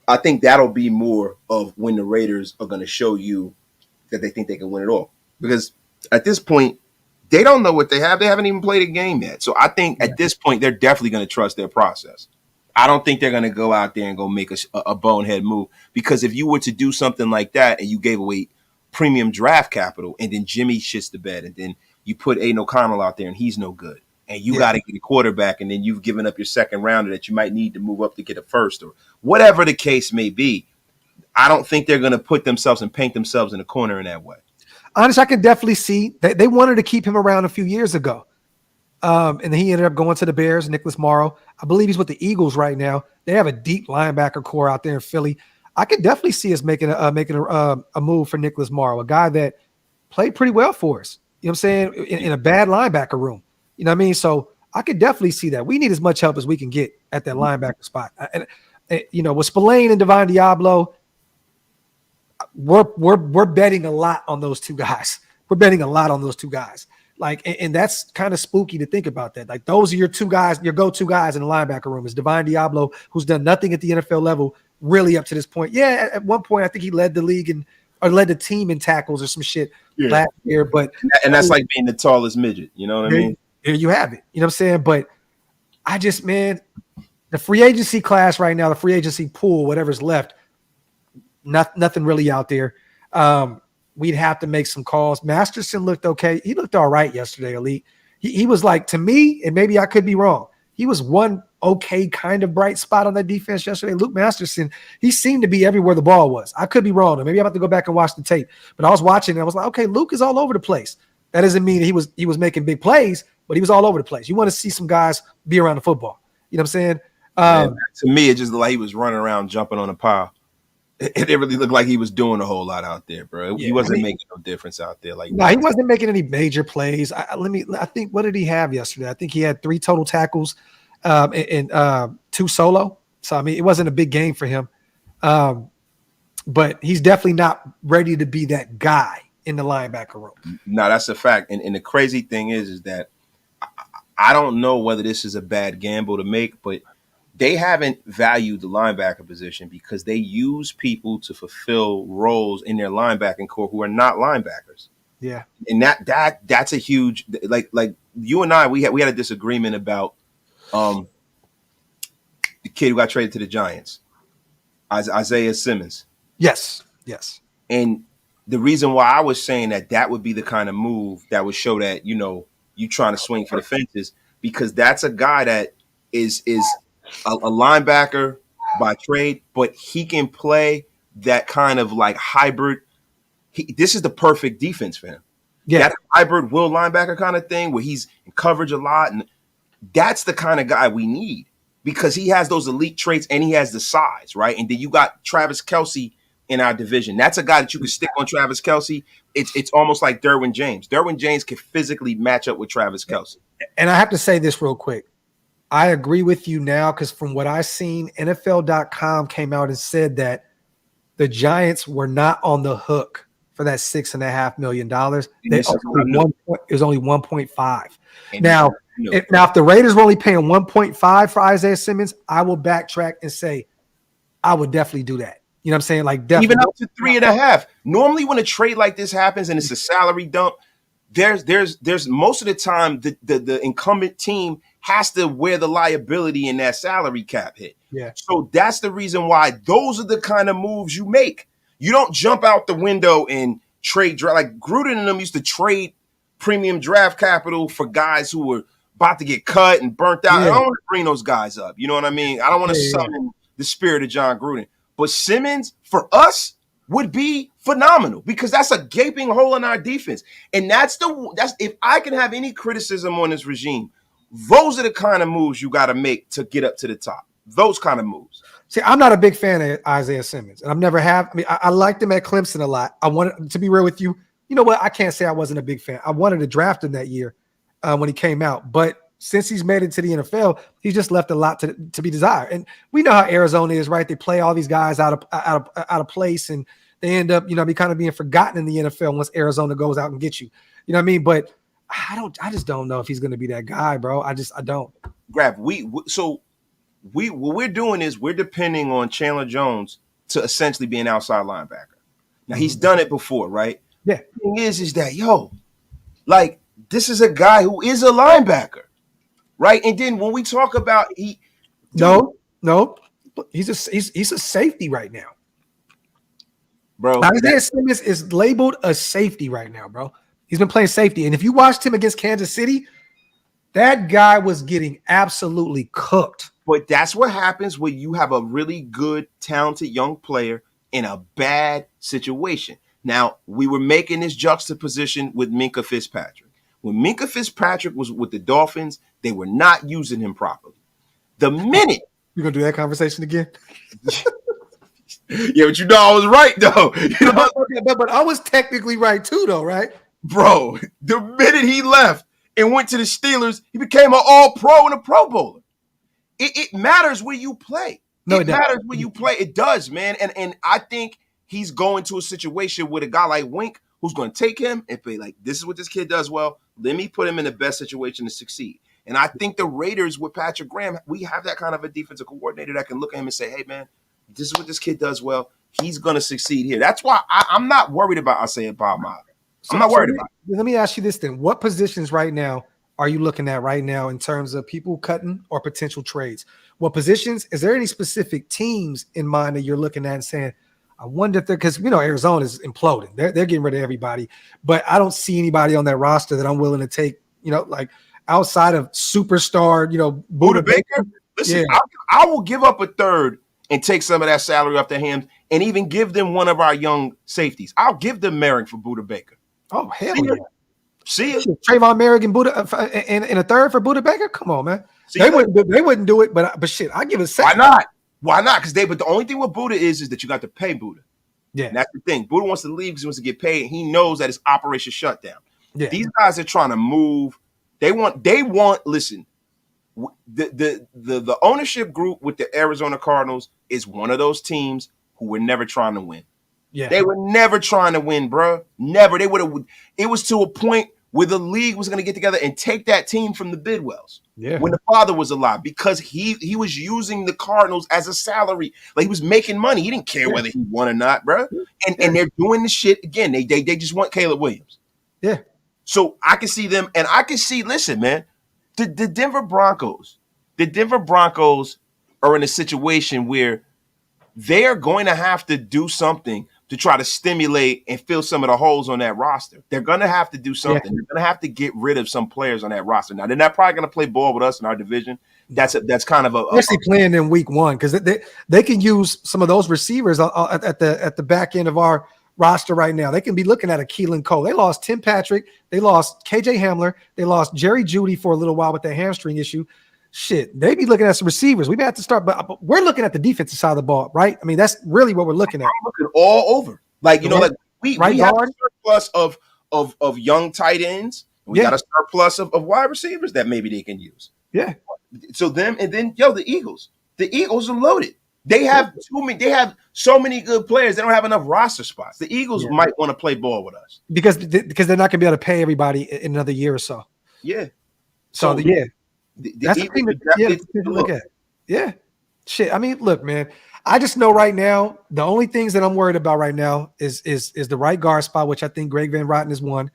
I think that'll be more of when the Raiders are going to show you that they think they can win it all. Because at this point, they don't know what they have. They haven't even played a game yet. So I think at this point, they're definitely going to trust their process. I don't think they're going to go out there and go make a bonehead move. Because if you were to do something like that and you gave away premium draft capital and then Jimmy shits the bed and then you put Aiden O'Connell out there and he's no good and you got to get a quarterback and then you've given up your second rounder that you might need to move up to get a first or whatever the case may be, I don't think they're going to put themselves and paint themselves in a corner in that way. Honestly, I can definitely see they wanted to keep him around a few years ago. And then he ended up going to the Bears, Nicholas Morrow. I believe he's with the Eagles right now. They have a deep linebacker core out there in Philly. I could definitely see us making a move for Nicholas Morrow, a guy that played pretty well for us. You know what I'm saying? In a bad linebacker room. You know what I mean? So I could definitely see that. We need as much help as we can get at that linebacker spot. And you know, with Spillane and Divine Diablo, we're betting a lot on those two guys. We're betting a lot on those two guys. Like, and that's kind of spooky to think about that. Like, those are your two guys, your go-to guys in the linebacker room is Divine Diablo, who's done nothing at the NFL level really up to this point. Yeah, at one point I think he led the league or led the team in tackles or some shit last year. But and that's like being the tallest midget. You know what I mean? There you have it. You know what I'm saying? But I just, man, the free agency class right now, the free agency pool, whatever's left, nothing really out there. We'd have to make some calls. Masterson looked okay. He looked all right yesterday, Elite. He was like, to me, and maybe I could be wrong, he was one okay kind of bright spot on that defense yesterday. Luke Masterson, he seemed to be everywhere the ball was. I could be wrong. Or maybe I'm about to go back and watch the tape. But I was watching and I was like, okay, Luke is all over the place. That doesn't mean he was making big plays, but he was all over the place. You want to see some guys be around the football. You know what I'm saying? To me, it just looked like he was running around jumping on a pile. It didn't really look like he was doing a whole lot out there, bro. He wasn't making no difference out there. Like, no, he wasn't making any major plays. I think, what did he have yesterday? I think he had 3 total tackles and 2 solo. So, I mean, it wasn't a big game for him. But he's definitely not ready to be that guy in the linebacker room. No, that's a fact. And the crazy thing is that I don't know whether this is a bad gamble to make, but they haven't valued the linebacker position because they use people to fulfill roles in their linebacking core who are not linebackers. Yeah. And that's a huge, like you and I, we had a disagreement about the kid who got traded to the Giants, Isaiah Simmons. Yes. And the reason why I was saying that would be the kind of move that would show that, you know, you trying to swing for the fences, because that's a guy that is a linebacker by trade, but he can play that kind of like hybrid. This is the perfect defense for him. Yeah. That hybrid will linebacker kind of thing where he's in coverage a lot. And that's the kind of guy we need because he has those elite traits and he has the size, right? And then you got Travis Kelce in our division. That's a guy that you can stick on Travis Kelce. It's almost like Derwin James. Derwin James can physically match up with Travis Kelce. And I have to say this real quick. I agree with you now because from what I've seen, NFL.com came out and said that the Giants were not on the hook for that $6.5 million. It was only 1.5. Now, if the Raiders were only paying 1.5 for Isaiah Simmons, I will backtrack and say I would definitely do that. You know what I'm saying? Like, definitely. Even up to 3.5. Normally, when a trade like this happens and it's a salary dump, there's most of the time the incumbent team has to wear the liability in that salary cap hit. Yeah. So that's the reason why those are the kind of moves you make. You don't jump out the window and trade like Gruden and them used to trade premium draft capital for guys who were about to get cut and burnt out. Yeah. I don't want to bring those guys up. You know what I mean? I don't want to summon the spirit of John Gruden. But Simmons, for us, would be phenomenal because that's a gaping hole in our defense. And that's if I can have any criticism on this regime, those are the kind of moves you got to make to get up to the top. Those kind of moves. See, I'm not a big fan of Isaiah Simmons, and I've never have. I mean, I liked him at Clemson a lot. I wanted to be real with you. You know what? I can't say I wasn't a big fan. I wanted to draft him that year when he came out, but since he's made it to the NFL, he's just left a lot to be desired. And we know how Arizona is, right? They play all these guys out of place, and they end up, being forgotten in the NFL once Arizona goes out and gets you. You know what I mean? But I just don't know if he's going to be that guy, bro. I don't. Grab. What we're doing is we're depending on Chandler Jones to essentially be an outside linebacker. Now he's done it before, right? Yeah. The thing is that this is a guy who is a linebacker, right? And then when we talk about no, he's a safety right now, bro. Isaiah Simmons is labeled a safety right now, bro. He's been playing safety, and if you watched him against Kansas City, that guy was getting absolutely cooked. But that's what happens when you have a really good, talented young player in a bad situation. Now, we were making this juxtaposition with Minkah Fitzpatrick. When Minkah Fitzpatrick was with the Dolphins, they were not using him properly. The minute You're gonna do that conversation again? yeah, but you know I was right though. You know, but I was technically right too, though, right? bro, the minute he left and went to the Steelers, he became an all-pro and a Pro Bowler. It matters where you play. No, it matters where you play. It does, man. And I think he's going to a situation with a guy like Wink who's going to take him and be like, this is what this kid does well. Let me put him in the best situation to succeed. And I think the Raiders with Patrick Graham, we have that kind of a defensive coordinator that can look at him and say, hey, man, this is what this kid does well. He's going to succeed here. That's why I'm not worried about Isaiah Palmer. I'm not worried about it. Let me ask you this then. What positions right now are you looking at right now in terms of people cutting or potential trades? What positions? Is there any specific teams in mind that you're looking at and saying, I wonder if they're, because Arizona is imploding. They're getting rid of everybody, but I don't see anybody on that roster that I'm willing to take, like outside of superstar, Buda Baker. Listen, yeah. I will give up a third and take some of that salary off their hands and even give them one of our young safeties. I'll give them Merrick for Buda Baker. Oh, hell yeah. See it? Trayvon Merrick and Buda and a third for Buda Baker? Come on, man. They wouldn't do it, but shit, I give it a second. Why not? But the only thing with Buda is that you got to pay Buda. Yeah. And that's the thing. Buda wants to leave because he wants to get paid. He knows that it's operation shutdown. Yeah. These guys are trying to move. They want, listen, the ownership group with the Arizona Cardinals is one of those teams who were never trying to win. Yeah. They were never trying to win, bro. Never. They would have. It was to a point where the league was going to get together and take that team from the Bidwells. Yeah. When the father was alive, because he was using the Cardinals as a salary. Like, he was making money. He didn't care whether he won or not, bro. And they're doing the shit again. They just want Caleb Williams. Yeah. So I can see them, and I can see, listen, man, the Denver Broncos are in a situation where they're going to have to do something to try to stimulate and fill some of the holes on that roster. They're going to have to do something. Yeah. They're going to have to get rid of some players on that roster. Now, they're not probably going to play ball with us in our division. That's kind of especially playing in week one, because they can use some of those receivers at the back end of our roster right now. They can be looking at a Keelan Cole. They lost Tim Patrick. They lost KJ Hamler. They lost Jerry Jeudy for a little while with that hamstring issue. Shit, they be looking at some receivers. We may have to start, but we're looking at the defensive side of the ball, right? I mean, that's really what we're looking at. I'm looking all over. Like, like we have a surplus of young tight ends. We got a surplus of wide receivers that maybe they can use. Yeah. So them, and then the Eagles. The Eagles are loaded. They have They have so many good players. They don't have enough roster spots. The Eagles might want to play ball with us because they're not going to be able to pay everybody in another year or so. Yeah. So that's the thing to look at. Yeah. Shit. I mean, look, man. I just know right now the only things that I'm worried about right now is the right guard spot, which I think Greg Van Roten is one.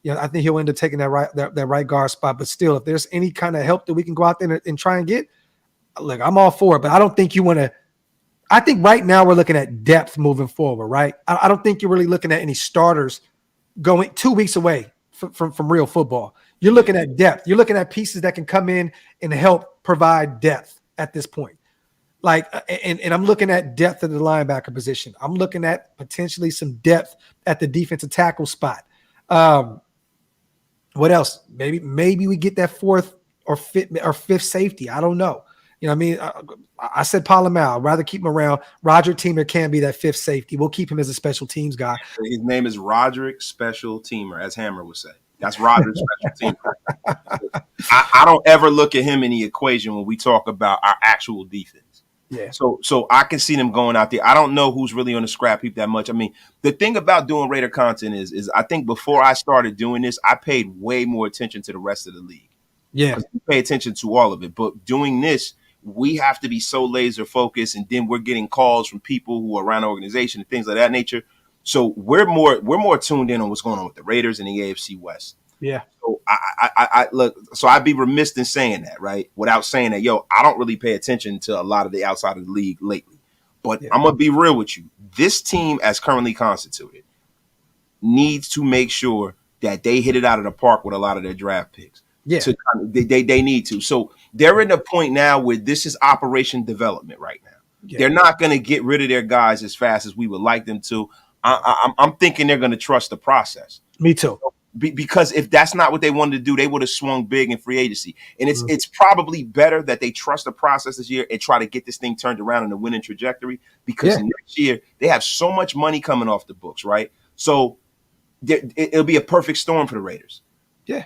I think he'll end up taking that right guard spot. But still, if there's any kind of help that we can go out there and try and get, look, I'm all for it. But I don't think you want to. I think right now we're looking at depth moving forward, right? I don't think you're really looking at any starters going 2 weeks away from real football. You're looking at depth. You're looking at pieces that can come in and help provide depth at this point. Like, and I'm looking at depth at the linebacker position. I'm looking at potentially some depth at the defensive tackle spot. What else? Maybe we get that fourth or fifth safety. I don't know. You know what I mean? I said Palomar. I'd rather keep him around. Roger Teamer can be that fifth safety. We'll keep him as a special teams guy. His name is Roderick Special Teamer, as Hammer would say. That's Roderick Special Teamer. I don't ever look at him in the equation when we talk about our actual defense. Yeah. So I can see them going out there. I don't know who's really on the scrap heap that much. I mean, the thing about doing Raider content is I think before I started doing this, I paid way more attention to the rest of the league. Yeah. We pay attention to all of it. But doing this, we have to be so laser focused, and then we're getting calls from people who are around the organization and things of that nature. So we're more tuned in on what's going on with the Raiders and the AFC West. Yeah. So I look. So I'd be remiss in saying that, right? Without saying that, I don't really pay attention to a lot of the outside of the league lately. But I'm gonna be real with you. This team, as currently constituted, needs to make sure that they hit it out of the park with a lot of their draft picks. Yeah. They need to. So they're in a point now where this is operation development right now. Yeah. They're not going to get rid of their guys as fast as we would like them to. I'm thinking they're going to trust the process. Me too. because if that's not what they wanted to do, they would have swung big in free agency. And it's probably better that they trust the process this year and try to get this thing turned around in a winning trajectory, because next year they have so much money coming off the books, right? So it'll be a perfect storm for the Raiders. Yeah.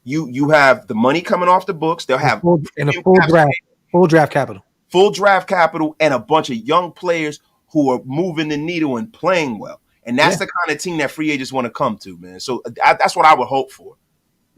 You have the money coming off the books. They'll have full draft capital, and a bunch of young players who are moving the needle and playing well. And that's the kind of team that free agents want to come to, man. So that's what I would hope for.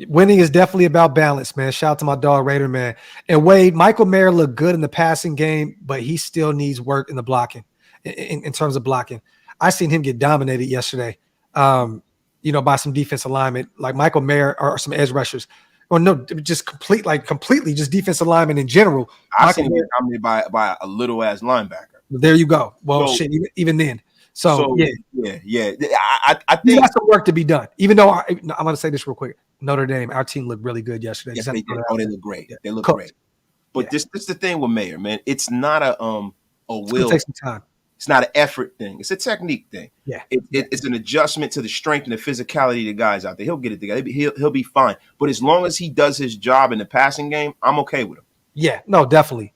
Winning is definitely about balance, man. Shout out to my dog Raider, man. And Wade, Michael Mayer looked good in the passing game, but he still needs work in the blocking, in terms of blocking. I seen him get dominated yesterday, by some defensive linemen, like Michael Mayer or some edge rushers. Or no, just completely just defensive linemen in general. I seen him get dominated by a little ass linebacker. There you go. Well, shit, even then. So yeah. I think that's some work to be done. Even though I'm going to say this real quick. Notre Dame, our team looked really good yesterday. Yes, they did. They look great. They look great. But this is the thing with Mayer, man. It's not a will. It takes some time. It's not an effort thing. It's a technique thing. Yeah. It's an adjustment to the strength and the physicality of the guys out there. He'll get it together. He'll be fine. But as long as he does his job in the passing game, I'm okay with him. Yeah, no, definitely.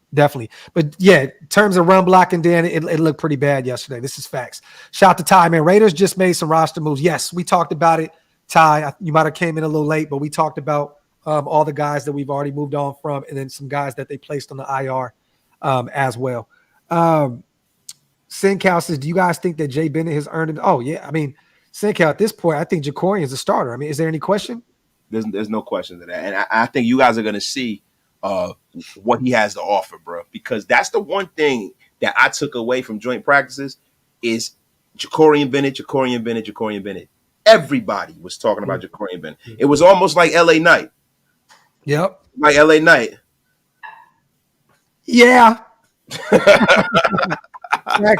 But yeah, in terms of run blocking, Dan, it looked pretty bad yesterday. This is facts. Shout out to Ty, man. Raiders just made some roster moves. Yes, we talked about it. Ty, you might have came in a little late, but we talked about all the guys that we've already moved on from, and then some guys that they placed on the IR as well. Sincal says, do you guys think that Jay Bennett has earned it? Oh, yeah. I mean, Sincal, at this point, I think Jacorian is a starter. I mean, is there any question? There's no question to that. And I think you guys are going to see what he has to offer, bro, because that's the one thing that I took away from joint practices is Jacorian Bennett. Everybody was talking about Jacorian Bennett. It was almost like LA Knight. Yep. Like LA Knight. Yeah.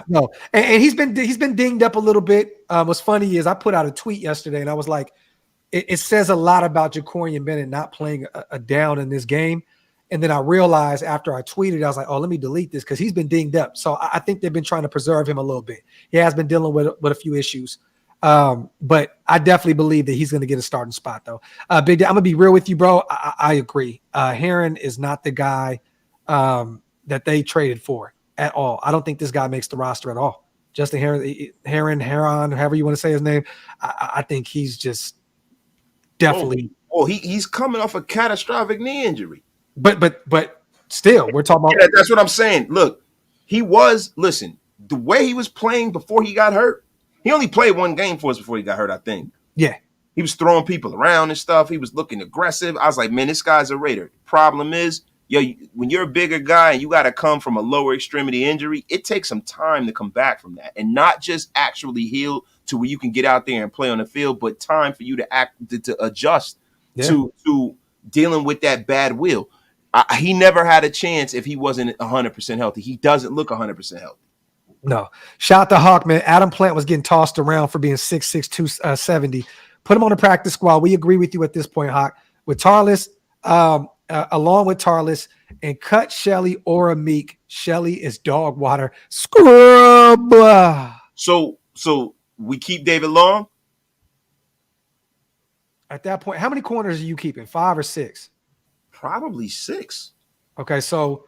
No. And he's been dinged up a little bit. What's funny is I put out a tweet yesterday and I was like, it says a lot about Jacorian Bennett not playing a down in this game. And then I realized after I tweeted, I was like, oh, let me delete this because he's been dinged up. So I think they've been trying to preserve him a little bit. He has been dealing with a few issues. But I definitely believe that he's going to get a starting spot, though. Big Day, I'm going to be real with you, bro. I agree. Heron is not the guy that they traded for at all. I don't think this guy makes the roster at all. Justin Heron, however you want to say his name. I think he's just definitely. He's coming off a catastrophic knee injury. But still, we're talking about. Yeah, that's what I'm saying. Look, the way he was playing before he got hurt, he only played one game for us before he got hurt, I think. Yeah. He was throwing people around and stuff. He was looking aggressive. I was like, man, this guy's a Raider. Problem is, when you're a bigger guy and you got to come from a lower extremity injury, it takes some time to come back from that and not just actually heal to where you can get out there and play on the field, but time for you to adjust to dealing with that bad will. He never had a chance if he wasn't 100% healthy. He doesn't look 100% healthy. No. Shout out to Hawk, man. Adam Plant was getting tossed around for being 6'6", 270. Put him on the practice squad. We agree with you at this point, Hawk. With Tarlis, along with Tarlis, and cut Shelley or Meek. Shelley is dog water. Scrub. So we keep David Long? At that point, how many corners are you keeping? 5 or 6? Probably 6. Okay, so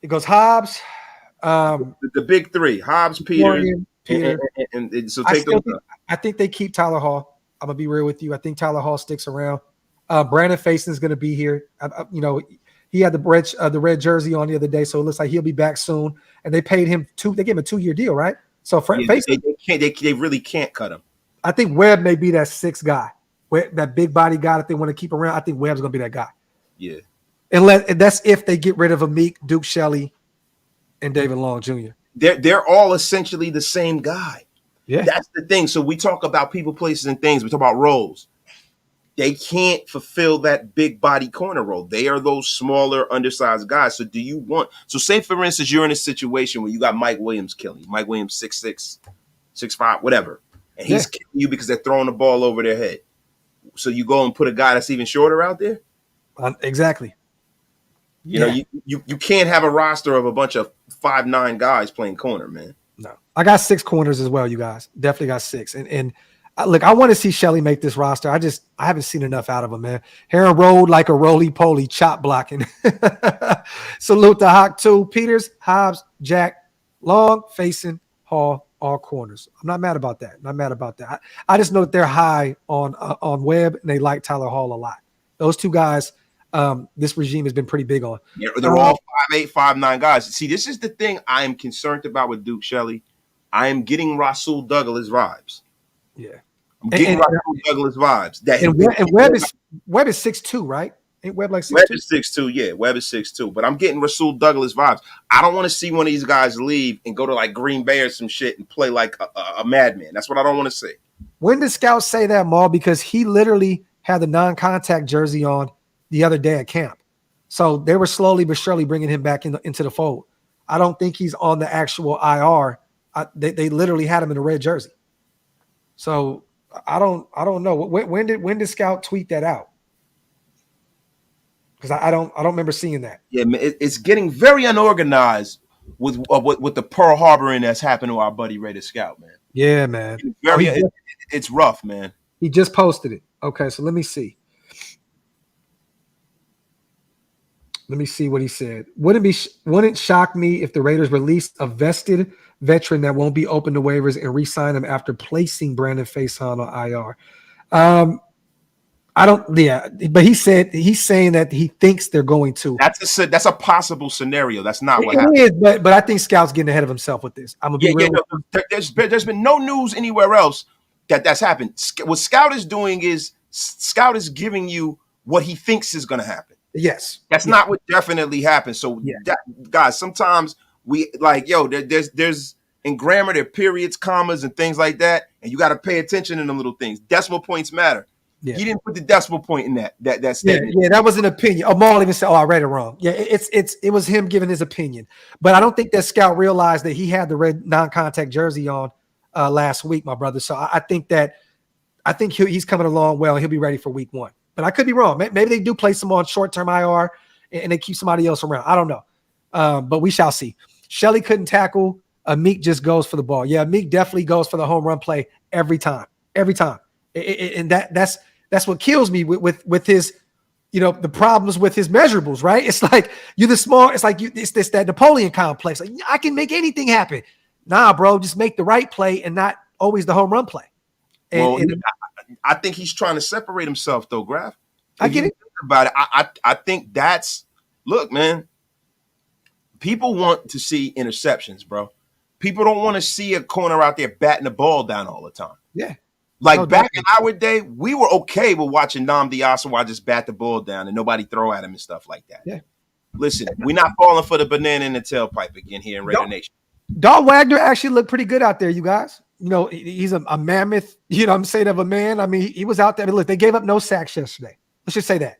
it goes Hobbs. The big three: Hobbs, Peter. And so take those. I think they keep Tyler Hall. I'm gonna be real with you. I think Tyler Hall sticks around. Brandon Faison is gonna be here. He had the red jersey on the other day, so it looks like he'll be back soon. And they paid him They gave him a 2-year deal, right? So Faison, they really can't cut him. I think Webb may be that 6th guy, that big body guy that they want to keep around. I think Webb's gonna be that guy. Yeah. And that's if they get rid of Amik, Duke Shelley, and David Long Jr. They're all essentially the same guy. Yeah. That's the thing. So we talk about people, places, and things. We talk about roles. They can't fulfill that big body corner role. They are those smaller, undersized guys. So say, for instance, you're in a situation where you got Mike Williams killing you. Mike Williams, 6'6", 6'5", whatever. And he's killing you because they're throwing the ball over their head. So you go and put a guy that's even shorter out there? Exactly. You can't have a roster of a bunch of 5'9" guys playing corner, man. No, I got 6 corners as well. You guys definitely got 6, and Look, I want to see Shelley make this roster. I haven't seen enough out of him, man. Heron rolled like a roly-poly, chop blocking. Salute to Hawk 2, Peters, Hobbs, Jack, Long, Facing, Hall, all corners. I'm not mad about that. Not mad about that. I just know that they're high on Webb, and they like Tyler Hall a lot. Those two guys, this regime has been pretty big on. Yeah, they're all 5'8", 5'9" guys. See, this is the thing I am concerned about with Duke Shelley. I am getting Rasul Douglas vibes. Yeah. I'm getting Rasul Douglas vibes. Webb is 6'2", right? Ain't Webb like 6'2"? Webb is 6'2", yeah. Webb is 6'2". But I'm getting Rasul Douglas vibes. I don't want to see one of these guys leave and go to like Green Bay or some shit and play like a madman. That's what I don't want to see. When did scouts say that, Maul? Because he literally had the non-contact jersey on the other day at camp. So they were slowly but surely bringing him back into the fold. I don't think he's on the actual IR. They literally had him in a red jersey. So I don't know. When did Scout tweet that out? Because I don't remember seeing that. Yeah, man, it's getting very unorganized with the Pearl Harboring that's happened to our buddy Raider Scout, man. Yeah, man. It's rough, man. He just posted it. Okay, so let me see. Let me see what he said. Wouldn't shock me if the Raiders released a vested veteran that won't be open to waivers and re-sign him after placing Brandon Faison on IR. But he's saying that he thinks they're going to. That's a possible scenario. That's not what happened. It is, but I think Scout's getting ahead of himself with this. I'm gonna be real. No, there's been no news anywhere else that's happened. What Scout is doing is Scout is giving you what he thinks is going to happen. Yes, that's not what definitely happened. So, guys, sometimes we there's in grammar there are periods, commas, and things like that, and you got to pay attention to them little things. Decimal points matter. Yeah. He didn't put the decimal point in that statement. Yeah, that was an opinion. Maul even said, "Oh, I read it wrong." Yeah, it was him giving his opinion, but I don't think that Scout realized that he had the red non-contact jersey on last week, my brother. So I think he's coming along well. He'll be ready for week 1. But I could be wrong. Maybe they do place him on short-term IR and they keep somebody else around. I don't know, but we shall see. Shelley couldn't tackle. Meek just goes for the ball. Yeah, Meek definitely goes for the home run play every time. And that's what kills me with his, the problems with his measurables, right? It's like it's that Napoleon complex. Like, I can make anything happen. Nah, bro, just make the right play and not always the home run play. I think he's trying to separate himself, though, Graf. I get it. About it, I think look, man. People want to see interceptions, bro. People don't want to see a corner out there batting the ball down all the time. Yeah. Back in our day, we were okay with watching Nnamdi Asomugha just bat the ball down and nobody throw at him and stuff like that. Yeah. Listen, we're not falling for the banana in the tailpipe again here in Raider Nation. Don Wagner actually looked pretty good out there, you guys. He's a mammoth, I'm saying, of a man. I mean, he was out there. I mean, look, they gave up no sacks yesterday. Let's just say that.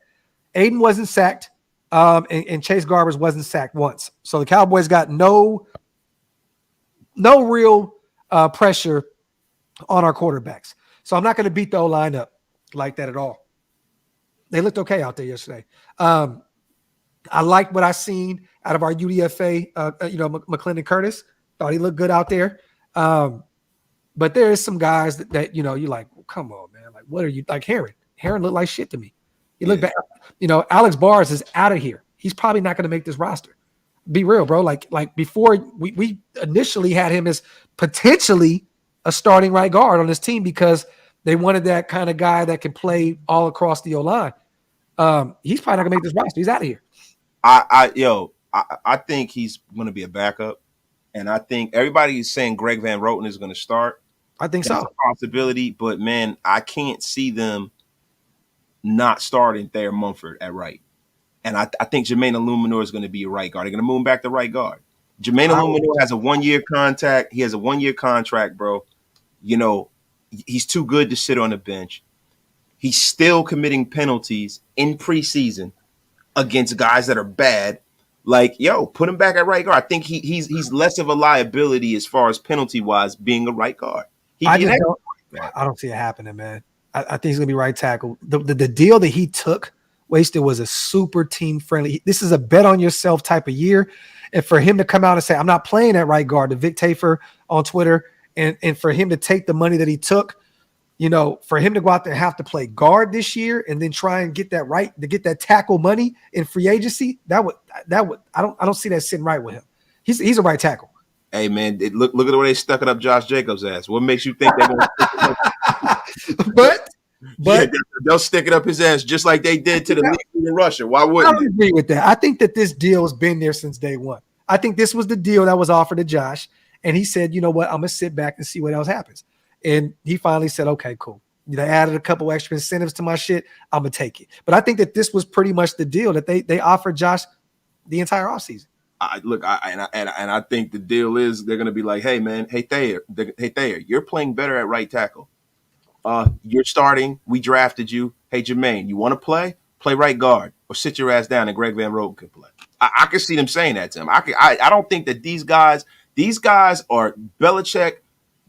Aiden wasn't sacked, and Chase Garbers wasn't sacked once. So the Cowboys got no real pressure on our quarterbacks. So I'm not going to beat the O-line up like that at all. They looked okay out there yesterday. I liked what I seen out of our UDFA, McClendon Curtis. Thought he looked good out there. But there is some guys that you're like, well, come on, man. Like, what are you like? Heron looked like shit to me. He looked bad. Alex Bars is out of here. He's probably not going to make this roster. Be real, bro. Like before we initially had him as potentially a starting right guard on this team because they wanted that kind of guy that can play all across the O-line. He's probably not gonna make this roster. He's out of here. I think he's gonna be a backup, and I think everybody is saying Greg Van Roten is gonna start. I think That's so. a possibility, but man, I can't see them not starting Thayer Mumford at right. And I think Jermaine Illuminor is going to be a right guard. They're going to move him back to right guard. Jermaine Illuminor has a 1-year contract. He has a 1-year contract, bro. He's too good to sit on the bench. He's still committing penalties in preseason against guys that are bad. Put him back at right guard. I think he's less of a liability as far as penalty-wise being a right guard. I don't see it happening, man. I think he's going to be right tackle. The deal that he took wasted was a super team friendly. This is a bet on yourself type of year. And for him to come out and say, I'm not playing at right guard, to Vic Tafer on Twitter, and for him to take the money that he took, for him to go out there and have to play guard this year and then try and get that tackle money in free agency, that would I don't see that sitting right with him. He's a right tackle. Hey man, look at the way they stuck it up Josh Jacobs' ass. What makes you think they're going to But yeah, they'll stick it up his ass just like they did to the league in Russia. Why wouldn't I don't agree with that. I think that this deal has been there since day one. I think this was the deal that was offered to Josh, and he said, you know what, I'm going to sit back and see what else happens. And he finally said, okay, cool. They added a couple extra incentives to my shit. I'm going to take it. But I think that this was pretty much the deal that they offered Josh the entire offseason. I think the deal is they're going to be like, hey, man, hey, Thayer, you're playing better at right tackle. You're starting. We drafted you. Hey, Jermaine, you want to play? Play right guard or sit your ass down and Greg Van Roten can play. I can see them saying that to him. I don't think that these guys are Belichick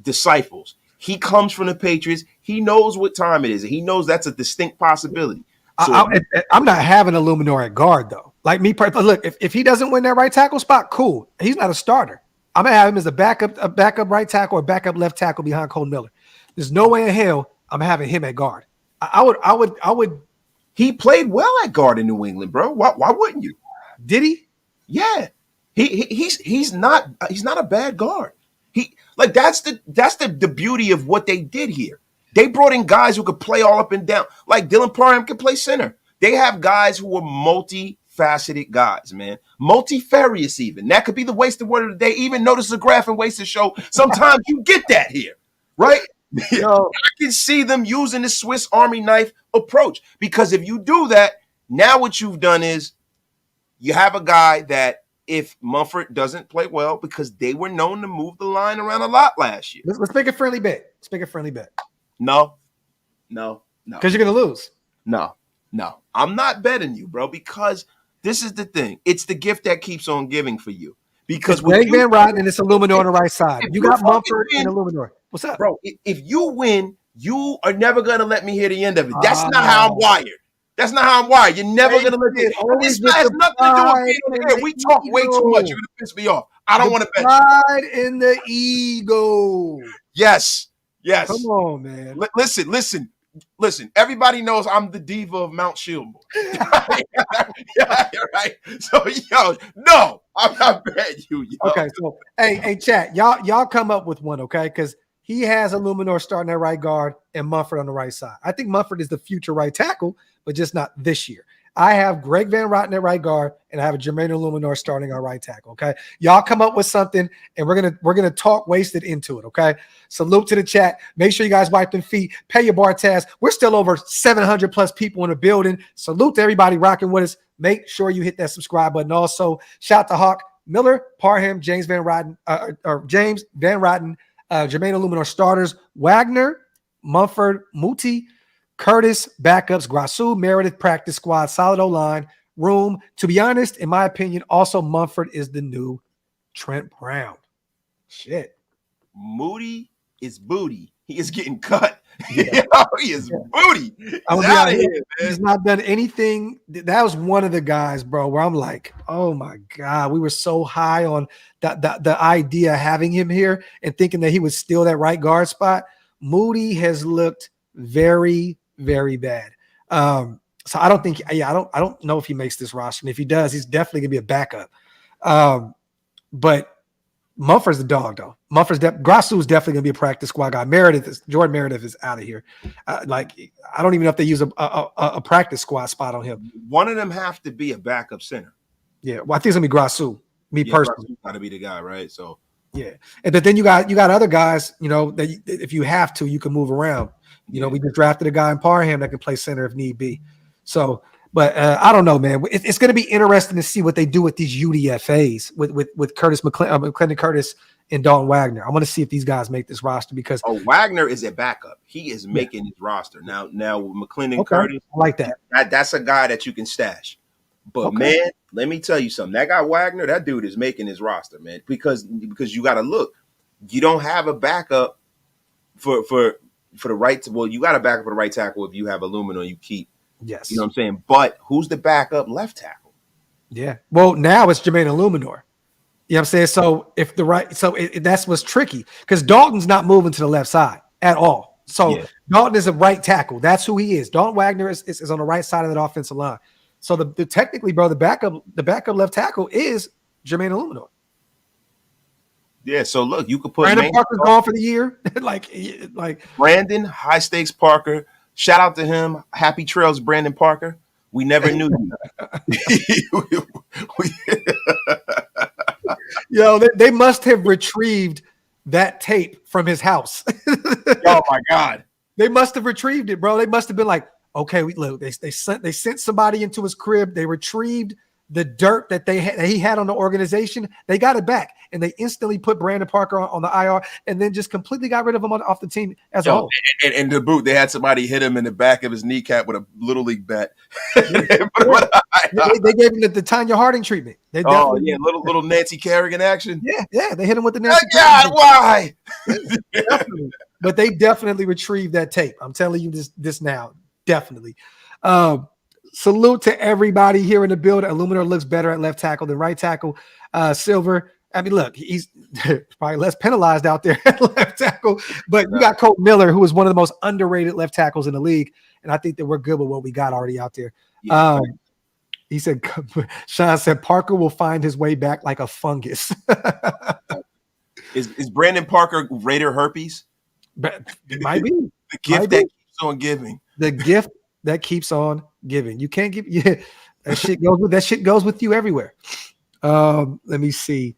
disciples. He comes from the Patriots. He knows what time it is. He knows that's a distinct possibility. So, I'm not having Illuminor at guard, though. Like me, look, if he doesn't win that right tackle spot, cool. He's not a starter. I'm going to have him as a backup right tackle or backup left tackle behind Cole Miller. There's no way in hell I'm having him at guard. I would. He played well at guard in New England, bro. Why wouldn't you? Did he? Yeah. He's not a bad guard. That's the beauty of what they did here. They brought in guys who could play all up and down. Like Dylan Parham can play center. They have guys who are multifaceted guys, man. Multifarious even. That could be the wasted word of the day. Even notice the graph and wasted show. Sometimes you get that here, right? I can see them using the Swiss Army knife approach because if you do that, now what you've done is you have a guy that if Mumford doesn't play well, because they were known to move the line around a lot last year. Let's make a friendly bet. No. Because you're going to lose. No. I'm not betting you, bro, because this is the thing. It's the gift that keeps on giving for you. Because Greg Van Roten and it's Illuminor on the right side. You got Mumford and Illuminor. What's up? Bro, if you win, you are never going to let me hear the end of it. That's not how I'm wired. You're never going to let me. This has nothing to do with being on the air. We talk way too much. You're going to piss me off. I don't want to bet you. Pride in the ego. Yes. Come on, man. Listen. Everybody knows I'm the diva of Mount Shieldmore. Yeah, right. So, no, I'm not betting you. Yo. Okay, so hey, chat, y'all come up with one, okay? Because he has Illuminor starting at right guard and Mumford on the right side. I think Mumford is the future right tackle, but just not this year. I have Greg Van Roten at right guard, and I have a Jermaine Illuminor starting our right tackle. Okay, y'all come up with something, and we're gonna talk wasted into it. Okay, salute to the chat. Make sure you guys wipe them feet. Pay your bar tabs. We're still over 700 plus people in the building. Salute to everybody rocking with us. Make sure you hit that subscribe button. Also, shout to Hawk Miller, Parham, James Van Roten, Jermaine Illuminor starters, Wagner, Mumford, Muti, Curtis, backups, Grasu, Meredith, practice squad, solid O-line, room. To be honest, in my opinion, also Mumford is the new Trent Brown. Shit. Moody is booty. He is getting cut. Yeah. He is booty. He's out of here, man. He's not done anything. That was one of the guys, bro, where I'm like, oh my God, we were so high on the idea of having him here and thinking that he would steal that right guard spot. Moody has looked very, very bad. So I don't think, I don't know if he makes this roster. And if he does, he's definitely gonna be a backup. But Mumford's the dog, though. Grasu is definitely gonna be a practice squad guy. Jordan Meredith is out of here. I don't even know if they use a practice squad spot on him. One of them have to be a backup center. Yeah, well, I think it's gonna be Grasu. Personally, got to be the guy, right? So yeah, but then you got other guys, that if you have to, you can move around. We just drafted a guy in Parham that can play center if need be. So, but I don't know, man. It's going to be interesting to see what they do with these UDFAs with McClendon Curtis and Dalton Wagner. I want to see if these guys make this roster because Wagner is a backup. He is making his roster now. McClendon Curtis, I like that. That's a guy that you can stash. But man, let me tell you something. That guy Wagner, that dude is making his roster, man. Because you got to look. You don't have a backup for the right. Well, you got a backup for the right tackle if you have Illumina, you keep. Yes. You know what I'm saying? But who's the backup left tackle? Yeah. Well, now it's Jermaine Illuminor. You know what I'm saying? So if that's what's tricky because Dalton's not moving to the left side at all. So Yeah. Dalton is a right tackle. That's who he is. Dalton Wagner is on the right side of that offensive line. So the technically, bro, the backup left tackle is Jermaine Illuminor. Yeah. So look, you could put Brandon Parker's gone for the year. like Brandon High Stakes Parker. Shout out to him. Happy trails, Brandon Parker. We never knew you. Yo, they must have retrieved that tape from his house. Oh my God. They must have retrieved it, bro. They must have been like, okay, they sent somebody into his crib. They retrieved the dirt that he had on the organization. They got it back, and they instantly put Brandon Parker on the IR, and then just completely got rid of him off the team as a whole. And to boot, they had somebody hit him in the back of his kneecap with a little league bat. They gave him the Tanya Harding treatment. Little Nancy Kerrigan action. Yeah, they hit him with the Nancy. God, why? But they definitely retrieved that tape. I'm telling you this now, definitely. Salute to everybody here in the building. Illuminor looks better at left tackle than right tackle. Silver, I mean, look, he's probably less penalized out there at left tackle. But you got Colt Miller, who is one of the most underrated left tackles in the league. And I think that we're good with what we got already out there. Yeah, he said, Sean said, Parker will find his way back like a fungus. Is Brandon Parker Raider herpes? It might be. The gift that keeps on giving. The gift that keeps on giving. You can't give that shit goes with you everywhere. Let me see.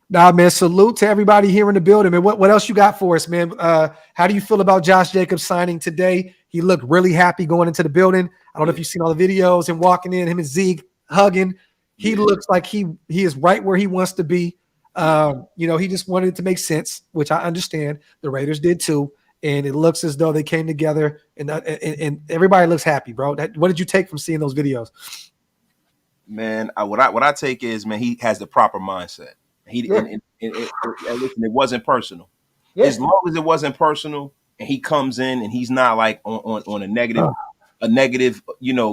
Nah, man, salute to everybody here in the building, man. What else you got for us, man? How do you feel about Josh Jacobs signing today? He looked really happy going into the building. I don't know if you've seen all the videos and walking in, him and Zeke hugging. He looks like he is right where he wants to be. He just wanted it to make sense, which I understand. The Raiders did too. And it looks as though they came together, and everybody looks happy, bro. What did you take from seeing those videos? Man, what I take is, man, he has the proper mindset. Listen, it wasn't personal. Yeah. As long as it wasn't personal, and he comes in and he's not like on a negative,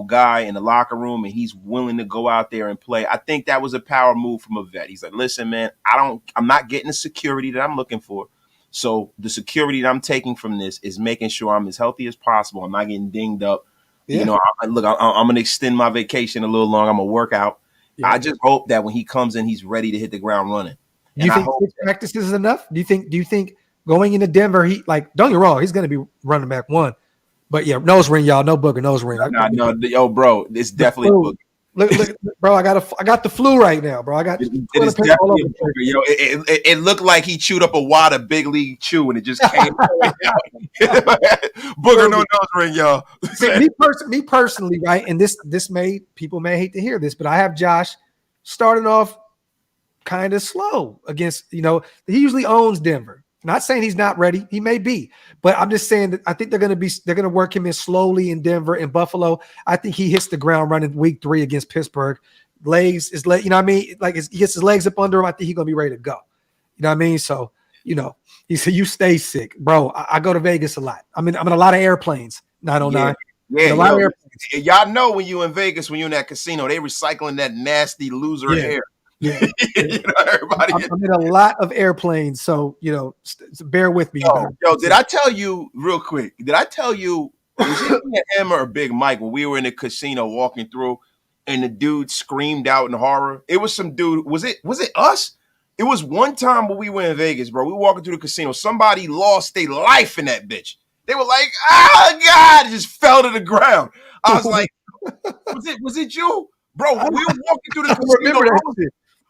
guy in the locker room, and he's willing to go out there and play. I think that was a power move from a vet. He's like, listen, man, I'm not getting the security that I'm looking for. So the security that I'm taking from this is making sure I'm as healthy as possible. I'm not getting dinged up. Yeah. I'm going to extend my vacation a little long. I'm going to work out. Yeah. I just hope that when he comes in, he's ready to hit the ground running. Do you think 6 practices is enough? Do you think going into Denver, don't get me wrong, he's going to be running back one. But yeah, nose ring, y'all. No booger, nose ring. Yo, bro, it's definitely booger. Look, bro, I got the flu right now, bro. It is definitely a booger. Yo, it looked like he chewed up a wad of Big League Chew and it just came out. Booger, no nose ring, y'all. me personally, right? And people may hate to hear this, but I have Josh starting off kind of slow against, he usually owns Denver. Not saying he's not ready. He may be, but I'm just saying that I think they're going to work him in slowly in Denver and Buffalo. I think he hits the ground running week 3 against Pittsburgh. Like he gets his legs up under him. I think he's going to be ready to go. You know what I mean? So, he said, you stay sick, bro. I go to Vegas a lot. I'm in a lot of airplanes. 909. Yeah, a lot of airplanes. Y'all know when you in Vegas, when you're in that casino, they recycling that nasty loser hair. Yeah. Everybody. I'm in a lot of airplanes, so bear with me. Yo, did I tell you real quick? Did I tell you was it Emma or Big Mike when we were in the casino walking through, and the dude screamed out in horror? It was some dude. Was it us? It was one time when we were in Vegas, bro. We were walking through the casino. Somebody lost their life in that bitch. They were like, "Oh God!" It just fell to the ground. I was like, "Was it you, bro?" We were walking through the casino.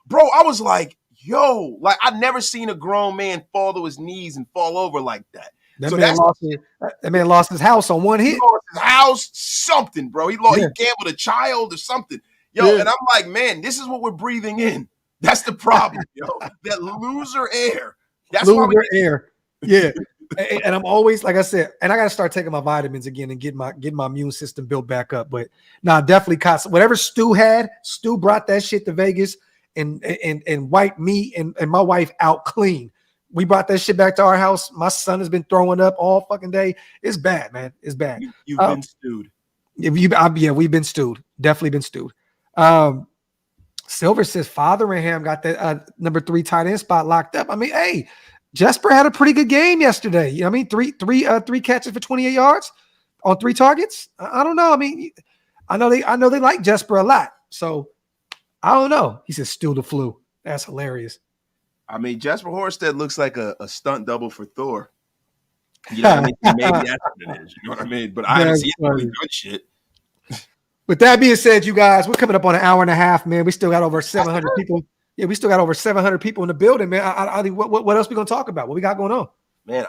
Bro, I was like, yo, like I never seen a grown man fall to his knees and fall over like that. That man lost his house on one hit. He lost his house, something, bro. He gambled a child or something. Yo, and I'm like, man, this is what we're breathing in. That's the problem, yo. That loser air. That's loser air. Yeah. And I'm always, like I said, and I got to start taking my vitamins again and get my immune system built back up. But definitely whatever Stu brought that shit to Vegas. And wiped me and my wife out clean. We brought that shit back to our house. My son has been throwing up all fucking day. It's bad, man. It's bad. You've been stewed. We've been stewed. Definitely been stewed. Silver says Fotheringham got that number 3 tight end spot locked up. I mean, hey, Jesper had a pretty good game yesterday. You know what I mean? Three catches for 28 yards on 3 targets. I don't know. I mean, I know they like Jesper a lot. So I don't know. He said, "Still the flu." That's hilarious. I mean, Jesper Horsted looks like a stunt double for Thor. You know what I mean? So maybe that's what it is. You know what I mean? But I haven't seen any good shit. With that being said, you guys, we're coming up on an hour and a half, man. We still got over 700 people. Yeah, we still got over 700 people in the building, man. What else we gonna talk about? What we got going on? Man,